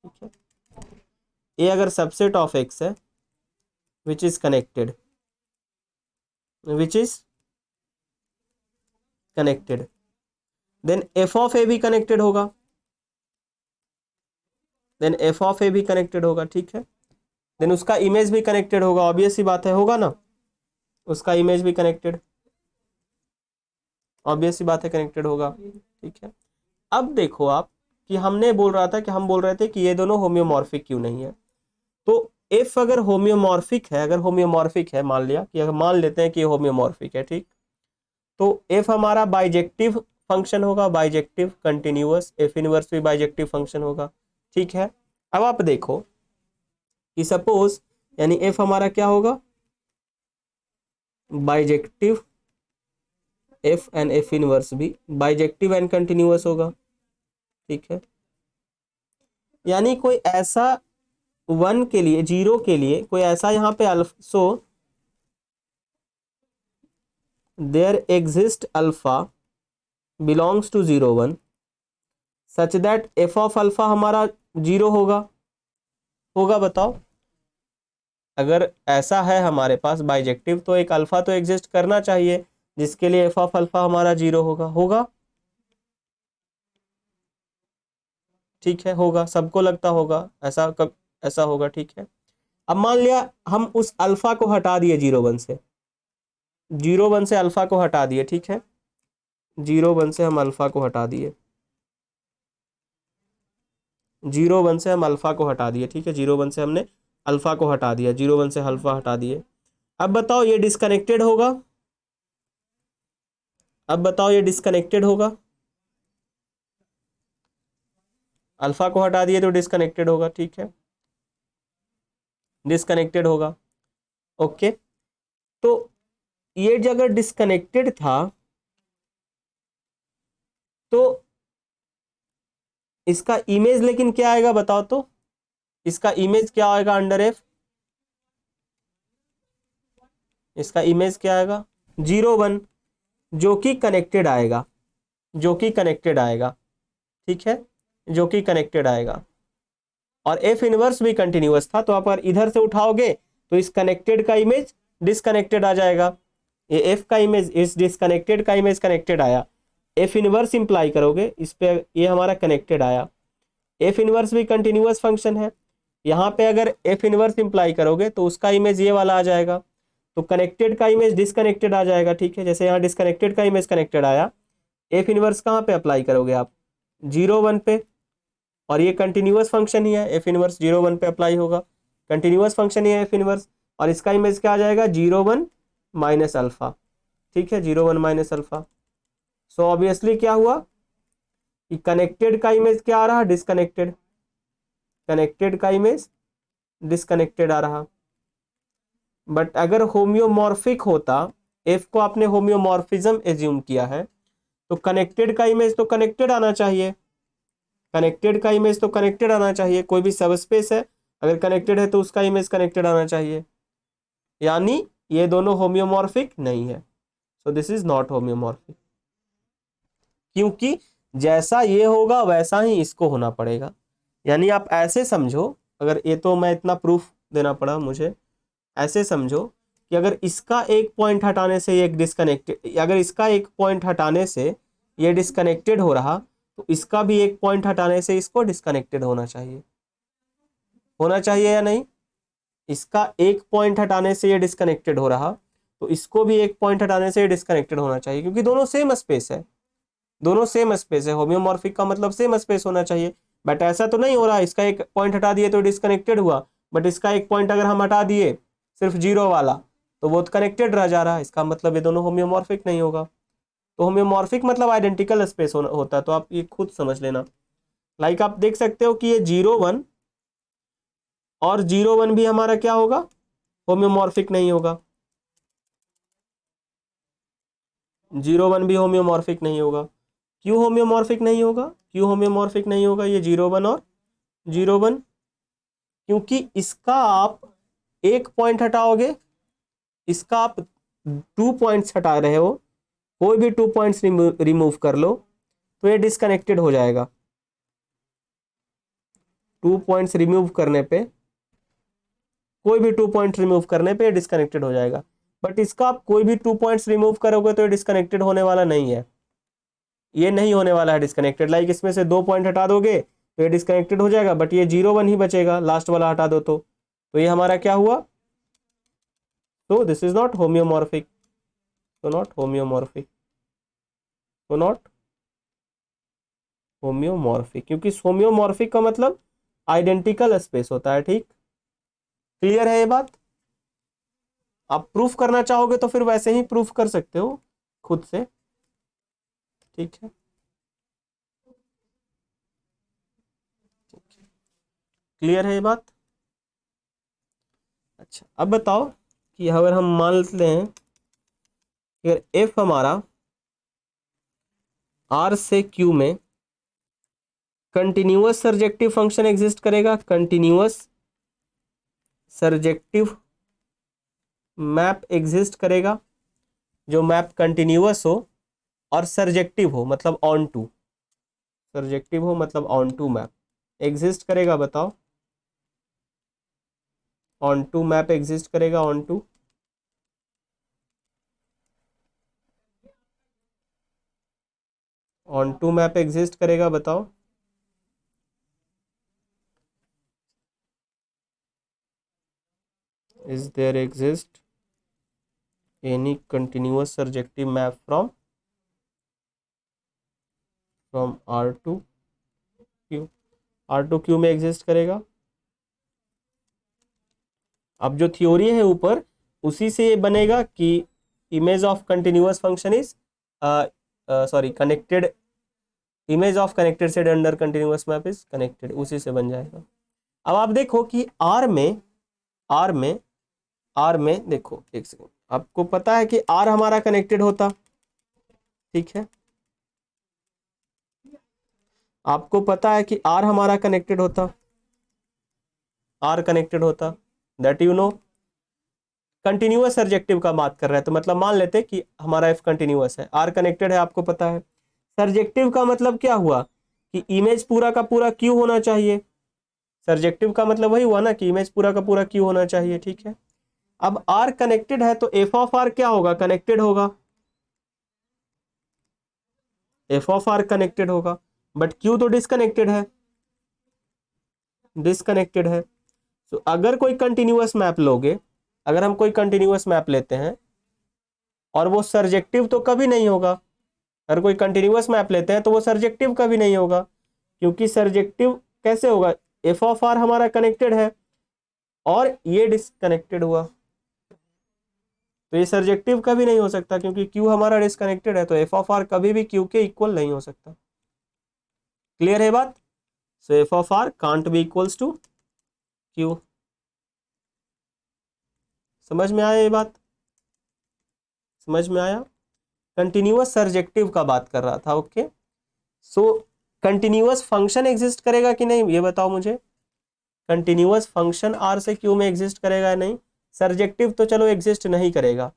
ठीक है, ए अगर सबसेट ऑफ एक्स है which is connected, which is connected, then F of A भी कनेक्टेड होगा, देन एफ ऑफ ए भी कनेक्टेड होगा, ठीक है, देन उसका इमेज भी कनेक्टेड होगा, ऑब्वियस सी बात है, होगा ना, उसका इमेज भी कनेक्टेड, ऑब्वियस सी बात है, कनेक्टेड होगा, ठीक है। अब देखो आप कि हमने बोल रहा था कि हम बोल रहे थे कि ये दोनों होम्योमॉर्फिक क्यों नहीं है। तो एफ अगर होम्योमॉर्फिक है, अगर होम्योमॉर्फिक है, मान लिया कि अगर मान लेते हैं कि ये होम्योमॉर्फिक है, ठीक, तो एफ हमारा बाइजेक्टिव फंक्शन होगा, बाइजेक्टिव कंटिन्यूअस, एफ इनवर्स भी बाइजेक्टिव फंक्शन होगा, ठीक है। अब आप देखो कि सपोज यानी एफ हमारा क्या होगा, bijective, F and F inverse भी बाइजेक्टिव एंड कंटिन्यूअस होगा, ठीक है, यानी कोई ऐसा वन के लिए, जीरो के लिए कोई ऐसा यहाँ पे alpha, so there exist alpha belongs to 0 1 such that F of alpha हमारा जीरो होगा, होगा, बताओ। अगर ऐसा है हमारे पास बाइजेक्टिव तो एक अल्फा तो एग्जिस्ट करना चाहिए जिसके लिए एफ ऑफ अल्फा हमारा जीरो होगा, होगा, ठीक है, होगा, सबको लगता होगा ऐसा, कब ऐसा होगा, ठीक है। अब मान लिया हम उस अल्फा को हटा दिए 0 1 से, 0 1 से अल्फा को हटा दिए, ठीक है, 0 1 से हम अल्फा को हटा दिए, 0 1 से हम अल्फा को हटा दिए, ठीक है, 0 1 से हमने अल्फा को हटा दिया, 0 1 से अल्फा हटा दिए। अब बताओ ये डिस्कनेक्टेड होगा, अब बताओ ये डिस्कनेक्टेड होगा, अल्फा को हटा दिए तो डिस्कनेक्टेड होगा, ठीक है, डिस्कनेक्टेड होगा, ओके। तो ये जो अगर डिस्कनेक्टेड था तो इसका इमेज लेकिन क्या आएगा बताओ तो, इसका इमेज क्या आएगा अंडर एफ, इसका इमेज क्या आएगा 0 1, जो कि कनेक्टेड आएगा, जो कि कनेक्टेड आएगा, ठीक है, जो कि कनेक्टेड आएगा। और एफ इनवर्स भी कंटिन्यूअस था, तो आप अगर इधर से उठाओगे तो इस कनेक्टेड का इमेज डिसकनेक्टेड आ जाएगा, ये एफ का इमेज इस डिसकनेक्टेड का इमेज कनेक्टेड आया, एफ इनवर्स इंप्लाई करोगे इस पे, ये हमारा कनेक्टेड आया। एफ इनवर्स भी कंटिन्यूअस फंक्शन है, यहाँ पे अगर एफ इनवर्स इंप्लाई करोगे तो उसका इमेज ये वाला आ जाएगा, तो कनेक्टेड का इमेज डिसकनेक्टेड आ जाएगा, ठीक है। जैसे यहाँ डिसकनेक्टेड का इमेज कनेक्टेड आया, एफ इनवर्स कहाँ पे अप्लाई करोगे आप 0 1 पे, और ये कंटिन्यूअस फंक्शन ही है, एफ इनवर्स 0 1 पे अप्लाई होगा, कंटिन्यूअस फंक्शन ही है एफ इनवर्स, और इसका इमेज क्या आ जाएगा 0 1 माइनस अल्फा, ठीक है, 0 1 माइनस अल्फा। सो ऑब्वियसली क्या हुआ कि कनेक्टेड का इमेज क्या आ रहा, डिसकनेक्टेड, कनेक्टेड का इमेज डिसकनेक्टेड आ रहा। बट अगर होम्योमॉर्फिक होता, एफ को आपने होम्योमॉर्फिज्म एज्यूम किया है, तो कनेक्टेड का इमेज तो कनेक्टेड आना चाहिए, कनेक्टेड का इमेज तो कनेक्टेड आना चाहिए, कोई भी सबस्पेस है अगर कनेक्टेड है तो उसका इमेज कनेक्टेड आना चाहिए, यानी ये दोनों होम्योमॉर्फिक नहीं है। सो दिस इज नॉट होम्योमॉर्फिक, क्योंकि जैसा ये होगा वैसा ही इसको होना पड़ेगा। यानी आप ऐसे समझो, अगर ये तो मैं इतना प्रूफ देना पड़ा मुझे, ऐसे समझो कि अगर इसका एक पॉइंट हटाने से ये डिस्कनेक्टेड, अगर इसका एक पॉइंट हटाने से ये डिस्कनेक्टेड हो रहा, तो इसका भी एक पॉइंट हटाने से इसको डिस्कनेक्टेड होना चाहिए, होना चाहिए या नहीं। इसका एक पॉइंट हटाने से ये डिस्कनेक्टेड हो रहा, तो इसको भी एक पॉइंट हटाने से ये डिस्कनेक्टेड होना चाहिए, क्योंकि दोनों सेम स्पेस है, दोनों सेम स्पेस है, होम्योमॉर्फिक का मतलब सेम स्पेस होना चाहिए। बट ऐसा तो नहीं हो रहा, इसका एक पॉइंट हटा दिए तो डिस्कनेक्टेड हुआ, बट इसका एक पॉइंट अगर हम हटा दिए सिर्फ 0 वाला, तो वो कनेक्टेड रह जा रहा है, इसका मतलब ये दोनों होम्योमॉर्फिक नहीं होगा। तो होम्योमॉर्फिक मतलब आइडेंटिकल स्पेस होता है, तो आप ये खुद समझ लेना। लाइक आप देख सकते हो कि ये 0 1 और 0 1 भी हमारा क्या होगा, होम्योमॉर्फिक नहीं होगा, 0 1 भी होम्योमॉर्फिक नहीं होगा। क्यों होम्योमॉर्फिक नहीं होगा, क्यों होम्योमॉर्फिक नहीं होगा ये 0 1 और 0 1, क्योंकि इसका आप एक पॉइंट हटाओगे, इसका आप 2 पॉइंट्स हटा रहे हो, कोई भी 2 पॉइंट्स रिमूव कर लो तो ये डिस्कनेक्टेड हो जाएगा। 2 पॉइंट्स रिमूव करने पे, कोई भी 2 पॉइंट्स रिमूव करने पे डिस्कनेक्टेड हो जाएगा। बट इसका आप कोई भी 2 पॉइंट्स रिमूव करोगे तो ये डिस्कनेक्टेड होने वाला नहीं है, ये नहीं होने वाला है डिस्कनेक्टेड। लाइक इसमें से 2 पॉइंट हटा दोगे तो ये डिस्कनेक्टेड हो जाएगा, बट ये 0 1 ही बचेगा, लास्ट वाला हटा दो तो ये हमारा क्या हुआ, तो दिस इज नॉट होम्योमॉर्फिक, तो नॉट होम्योमॉर्फिक, तो नॉट होम्योमॉर्फिक, क्योंकि होम्योमॉर्फिक का मतलब आइडेंटिकल स्पेस होता है, ठीक, क्लियर है ये बात। आप प्रूफ करना चाहोगे तो फिर वैसे ही प्रूफ कर सकते हो खुद से, ठीक है, क्लियर है ये बात। अच्छा अब बताओ कि अगर हम मान लेते हैं अगर एफ हमारा आर से क्यू में कंटिन्यूअस सरजेक्टिव फंक्शन एग्जिस्ट करेगा, कंटिन्यूअस सरजेक्टिव मैप एग्जिस्ट करेगा, जो मैप कंटिन्यूअस हो और सरजेक्टिव हो मतलब ऑन टू, सरजेक्टिव हो मतलब ऑन टू मैप एग्जिस्ट करेगा, बताओ ऑन टू मैप एग्जिस्ट करेगा, onto, onto map exist करेगा, बताओ। Is there exist any continuous surjective map from R to Q, R to Q में एग्जिस्ट करेगा। अब जो थ्योरी है ऊपर उसी से ये बनेगा कि image of continuous function is sorry connected, image of connected set under continuous map is connected, उसी से बन जाएगा। अब आप देखो कि आर में, आर में, आर में देखो एक सेकंड, आपको पता है कि आर हमारा कनेक्टेड होता, ठीक है, आपको पता है कि आर हमारा कनेक्टेड होता, आर कनेक्टेड होता, that you know. Continuous surjective का बात कर रहा है, तो मतलब मान लेते कि हमारा एफ कंटिन्यूअस है, आर कनेक्टेड है, आपको पता है। सर्जेक्टिव का मतलब क्या हुआ कि इमेज पूरा का पूरा क्यू होना चाहिए। सर्जेक्टिव का मतलब वही हुआ ना कि इमेज पूरा का पूरा क्यू होना चाहिए, ठीक है। अब आर कनेक्टेड है तो एफ ऑफ आर क्या होगा, कनेक्टेड होगा, एफ ऑफ आर कनेक्टेड होगा, बट क्यू तो डिसकनेक्टेड है, डिसकनेक्टेड है। तो अगर कोई कंटिन्यूअस मैप लोगे, अगर हम कोई कंटिन्यूअस मैप लेते हैं और वो सर्जेक्टिव तो कभी नहीं होगा, अगर कोई कंटिन्यूअस मैप लेते हैं तो वो सर्जेक्टिव कभी नहीं होगा, क्योंकि सर्जेक्टिव कैसे होगा, एफ ऑफ आर हमारा कनेक्टेड है और ये डिसकनेक्टेड हुआ, तो ये सर्जेक्टिव कभी नहीं हो सकता, क्योंकि क्यू हमारा डिसकनेक्टेड है, तो एफ ऑफ आर कभी भी क्यू के इक्वल नहीं हो सकता। क्लियर है बात? So F of R can't be equals to Q. समझ में आया ये बात? समझ में आया? कंटिन्यूअस सर्जेक्टिव का बात कर रहा था, ओके। सो कंटिन्यूअस फंक्शन एग्जिस्ट करेगा कि नहीं, ये बताओ मुझे। कंटिन्यूअस फंक्शन आर से क्यू में एग्जिस्ट करेगा या नहीं? सर्जेक्टिव तो चलो एग्जिस्ट नहीं करेगा,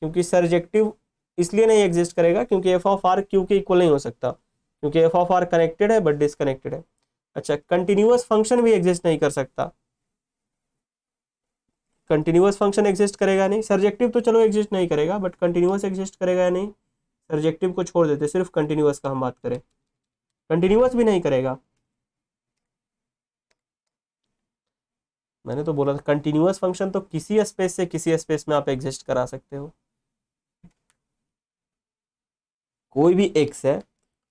क्योंकि सर्जेक्टिव इसलिए नहीं एग्जिस्ट करेगा क्योंकि एफ ऑफ आर क्यू के इक्वल नहीं हो सकता, क्योंकि एफ ऑफ आर कनेक्टेड है बट डिसकनेक्टेड है। अच्छा, कंटिन्यूअस फंक्शन भी एग्जिस्ट नहीं कर सकता, कंटिन्यूअस फंक्शन एग्जिस्ट करेगा नहीं। सर्जेक्टिव तो चलो एग्जिस्ट नहीं करेगा, बट कंटिन्यूअस एग्जिस्ट करेगा या नहीं? सर्जेक्टिव को छोड़ देते, सिर्फ कंटिन्यूअस का हम बात करें, कंटिन्यूअस भी नहीं करेगा। मैंने तो बोला था कंटिन्यूअस फंक्शन तो किसी स्पेस से किसी स्पेस में आप एग्जिस्ट करा सकते हो। कोई भी एक्स है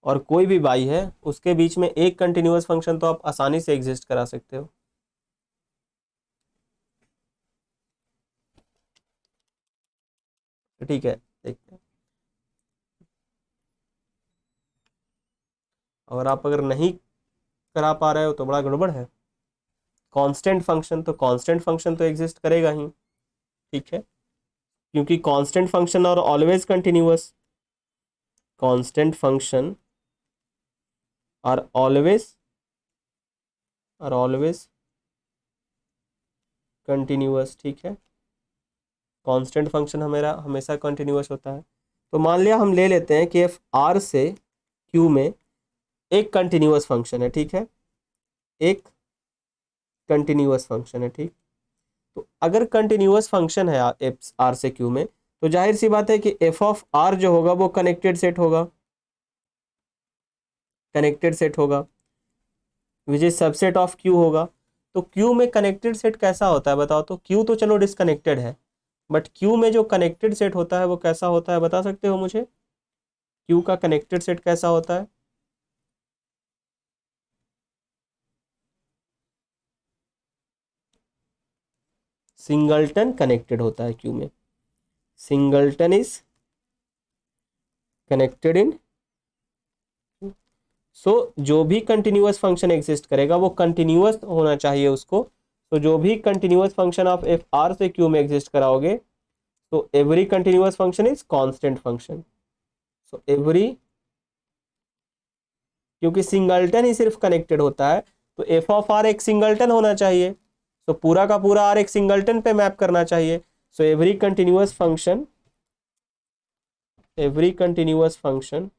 और कोई भी वाई है, उसके बीच में एक कंटिन्यूअस फंक्शन तो आप आसानी से एग्जिस्ट करा सकते हो। ठीक है, देखते हैं। अगर आप नहीं करा पा रहे हो तो बड़ा गड़बड़ है। कांस्टेंट फंक्शन, तो कांस्टेंट फंक्शन तो एग्जिस्ट करेगा ही, ठीक है, क्योंकि कांस्टेंट फंक्शन और always continuous, constant function are always continuous, ठीक है। कांस्टेंट फंक्शन हमारा हमेशा कंटिन्यूअस होता है। तो मान लिया हम ले लेते हैं कि एफ आर से क्यू में एक कंटिन्यूअस फंक्शन है, ठीक है, एक कंटिन्यूअस फंक्शन है, ठीक। तो अगर कंटिन्यूअस फंक्शन है एफ आर से क्यू में, तो जाहिर सी बात है कि एफ ऑफ आर जो होगा वो कनेक्टेड सेट होगा, कनेक्टेड सेट होगा, विच इज सबसेट ऑफ क्यू होगा। तो क्यू में कनेक्टेड सेट कैसा होता है बताओ तो? क्यू तो चलो डिसकनेक्टेड है, बट क्यू में जो कनेक्टेड सेट होता है वो कैसा होता है, बता सकते हो मुझे? क्यू का कनेक्टेड सेट कैसा होता है? सिंगलटन कनेक्टेड होता है क्यू में, सिंगलटन इज कनेक्टेड इन। सो जो भी कंटिन्यूअस फंक्शन एग्जिस्ट करेगा वो कंटिन्यूअस होना चाहिए उसको। तो जो भी कंटिन्यूअस फंक्शन आप एफ आर से क्यू में एग्जिस्ट कराओगे, तो every continuous function is constant function. So every, क्योंकि सिंगलटन ही सिर्फ कनेक्टेड होता है, तो एफ ऑफ आर एक सिंगलटन होना चाहिए, तो पूरा का पूरा आर एक सिंगलटन पे मैप करना चाहिए। So every continuous function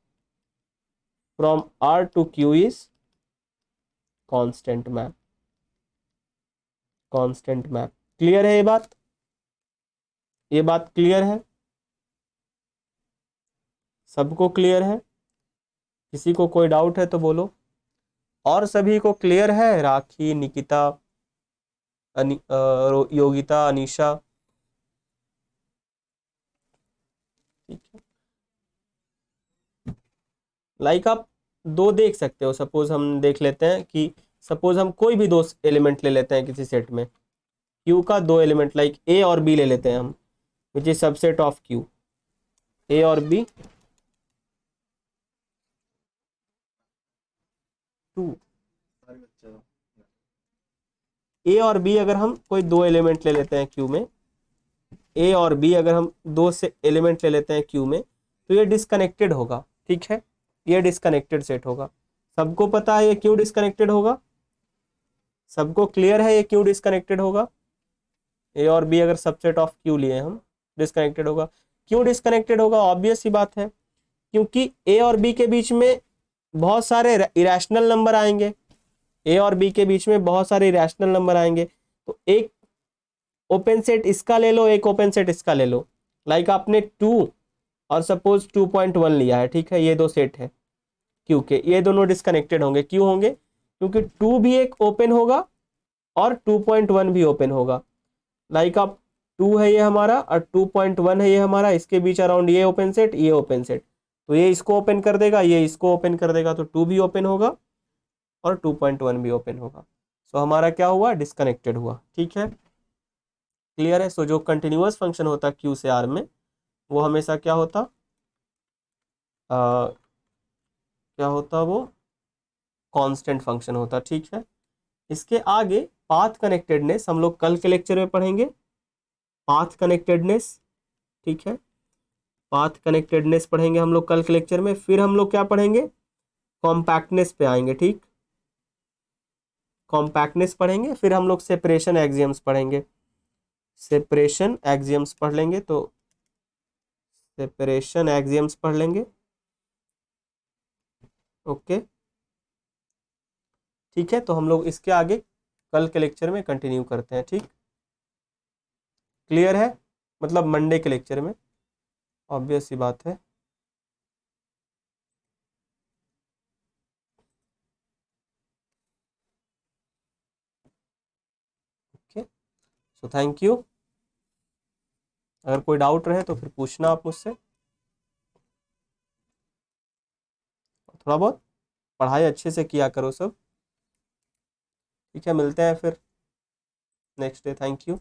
from R to Q is constant map, constant map. Clear है ये बात? ये बात क्लियर है? सबको क्लियर है? किसी को कोई डाउट है तो बोलो। और सभी को क्लियर है? राखी, निकिता, योगिता, अनीशा, ठीक है। लाइक आप दो देख सकते हो, सपोज हम देख लेते हैं कि सपोज हम कोई भी दो एलिमेंट ले लेते हैं किसी सेट में, क्यू का दो एलिमेंट लाइक ए और बी ले लेते हैं हम, which is subset of Q, A और बी, टू। ए और बी अगर हम कोई दो एलिमेंट ले लेते हैं क्यू में, ए और बी अगर हम दो से एलिमेंट ले लेते हैं क्यू में, तो ये डिस्कनेक्टेड होगा, ठीक है, ये डिस्कनेक्टेड सेट होगा। सबको पता है ये क्यों डिस्कनेक्टेड होगा? सबको क्लियर है ये क्यों डिस्कनेक्टेड होगा? ए और बी अगर सबसेट ऑफ क्यू लिए हम, डिस्कनेक्टेड होगा। क्यों डिस्कनेक्टेड होगा? ऑब्वियस सी बात है, क्योंकि ए और बी के बीच में बहुत सारे इरेशनल नंबर आएंगे। ए और बी के बीच में बहुत सारे इरेशनल नंबर आएंगे, तो एक ओपन सेट इसका ले लो, एक ओपन सेट इसका ले लो। लाइक आपने 2 और सपोज 2.1 लिया है, ठीक है, ये दो सेट है क्यू के, ये दोनों डिस्कनेक्टेड होंगे। क्यों होंगे? क्योंकि 2 भी एक ओपन होगा और 2.1 भी ओपन होगा। लाइक आप 2 है ये हमारा और 2.1 है ये हमारा, इसके बीच अराउंड ये ओपन सेट, ये ओपन सेट, तो ये इसको ओपन कर देगा, ये इसको ओपन कर देगा, तो 2 भी ओपन होगा और 2.1 भी ओपन होगा। सो हमारा क्या हुआ? डिस्कनेक्टेड हुआ। ठीक है, क्लियर है? सो जो कंटिन्यूअस फंक्शन होता है क्यू से आर में, वो हमेशा क्या होता, क्या होता वो? कांस्टेंट फंक्शन होता। ठीक है, इसके आगे पाथ कनेक्टेडनेस हम लोग कल के लेक्चर में पढ़ेंगे। पाथ कनेक्टेडनेस, ठीक है, पाथ कनेक्टेडनेस पढ़ेंगे हम लोग कल के लेक्चर में। फिर हम लोग क्या पढ़ेंगे? कॉम्पैक्टनेस पे आएंगे। ठीक, कॉम्पैक्टनेस पढ़ेंगे, फिर हम लोग सेपरेशन एक्सियम्स पढ़ेंगे। सेपरेशन एक्सियम्स पढ़ लेंगे, तो सेपरेशन एक्सियम्स पढ़ लेंगे। ओके, ठीक है, तो हम लोग इसके आगे कल के लेक्चर में कंटिन्यू करते हैं। ठीक, क्लियर है? मतलब मंडे के लेक्चर में, ऑब्वियस सी बात है। Okay, so thank you. अगर कोई डाउट रहे तो फिर पूछना आप मुझसे। थोड़ा बहुत पढ़ाई अच्छे से किया करो सब। ठीक है, मिलते हैं फिर नेक्स्ट डे। Thank you.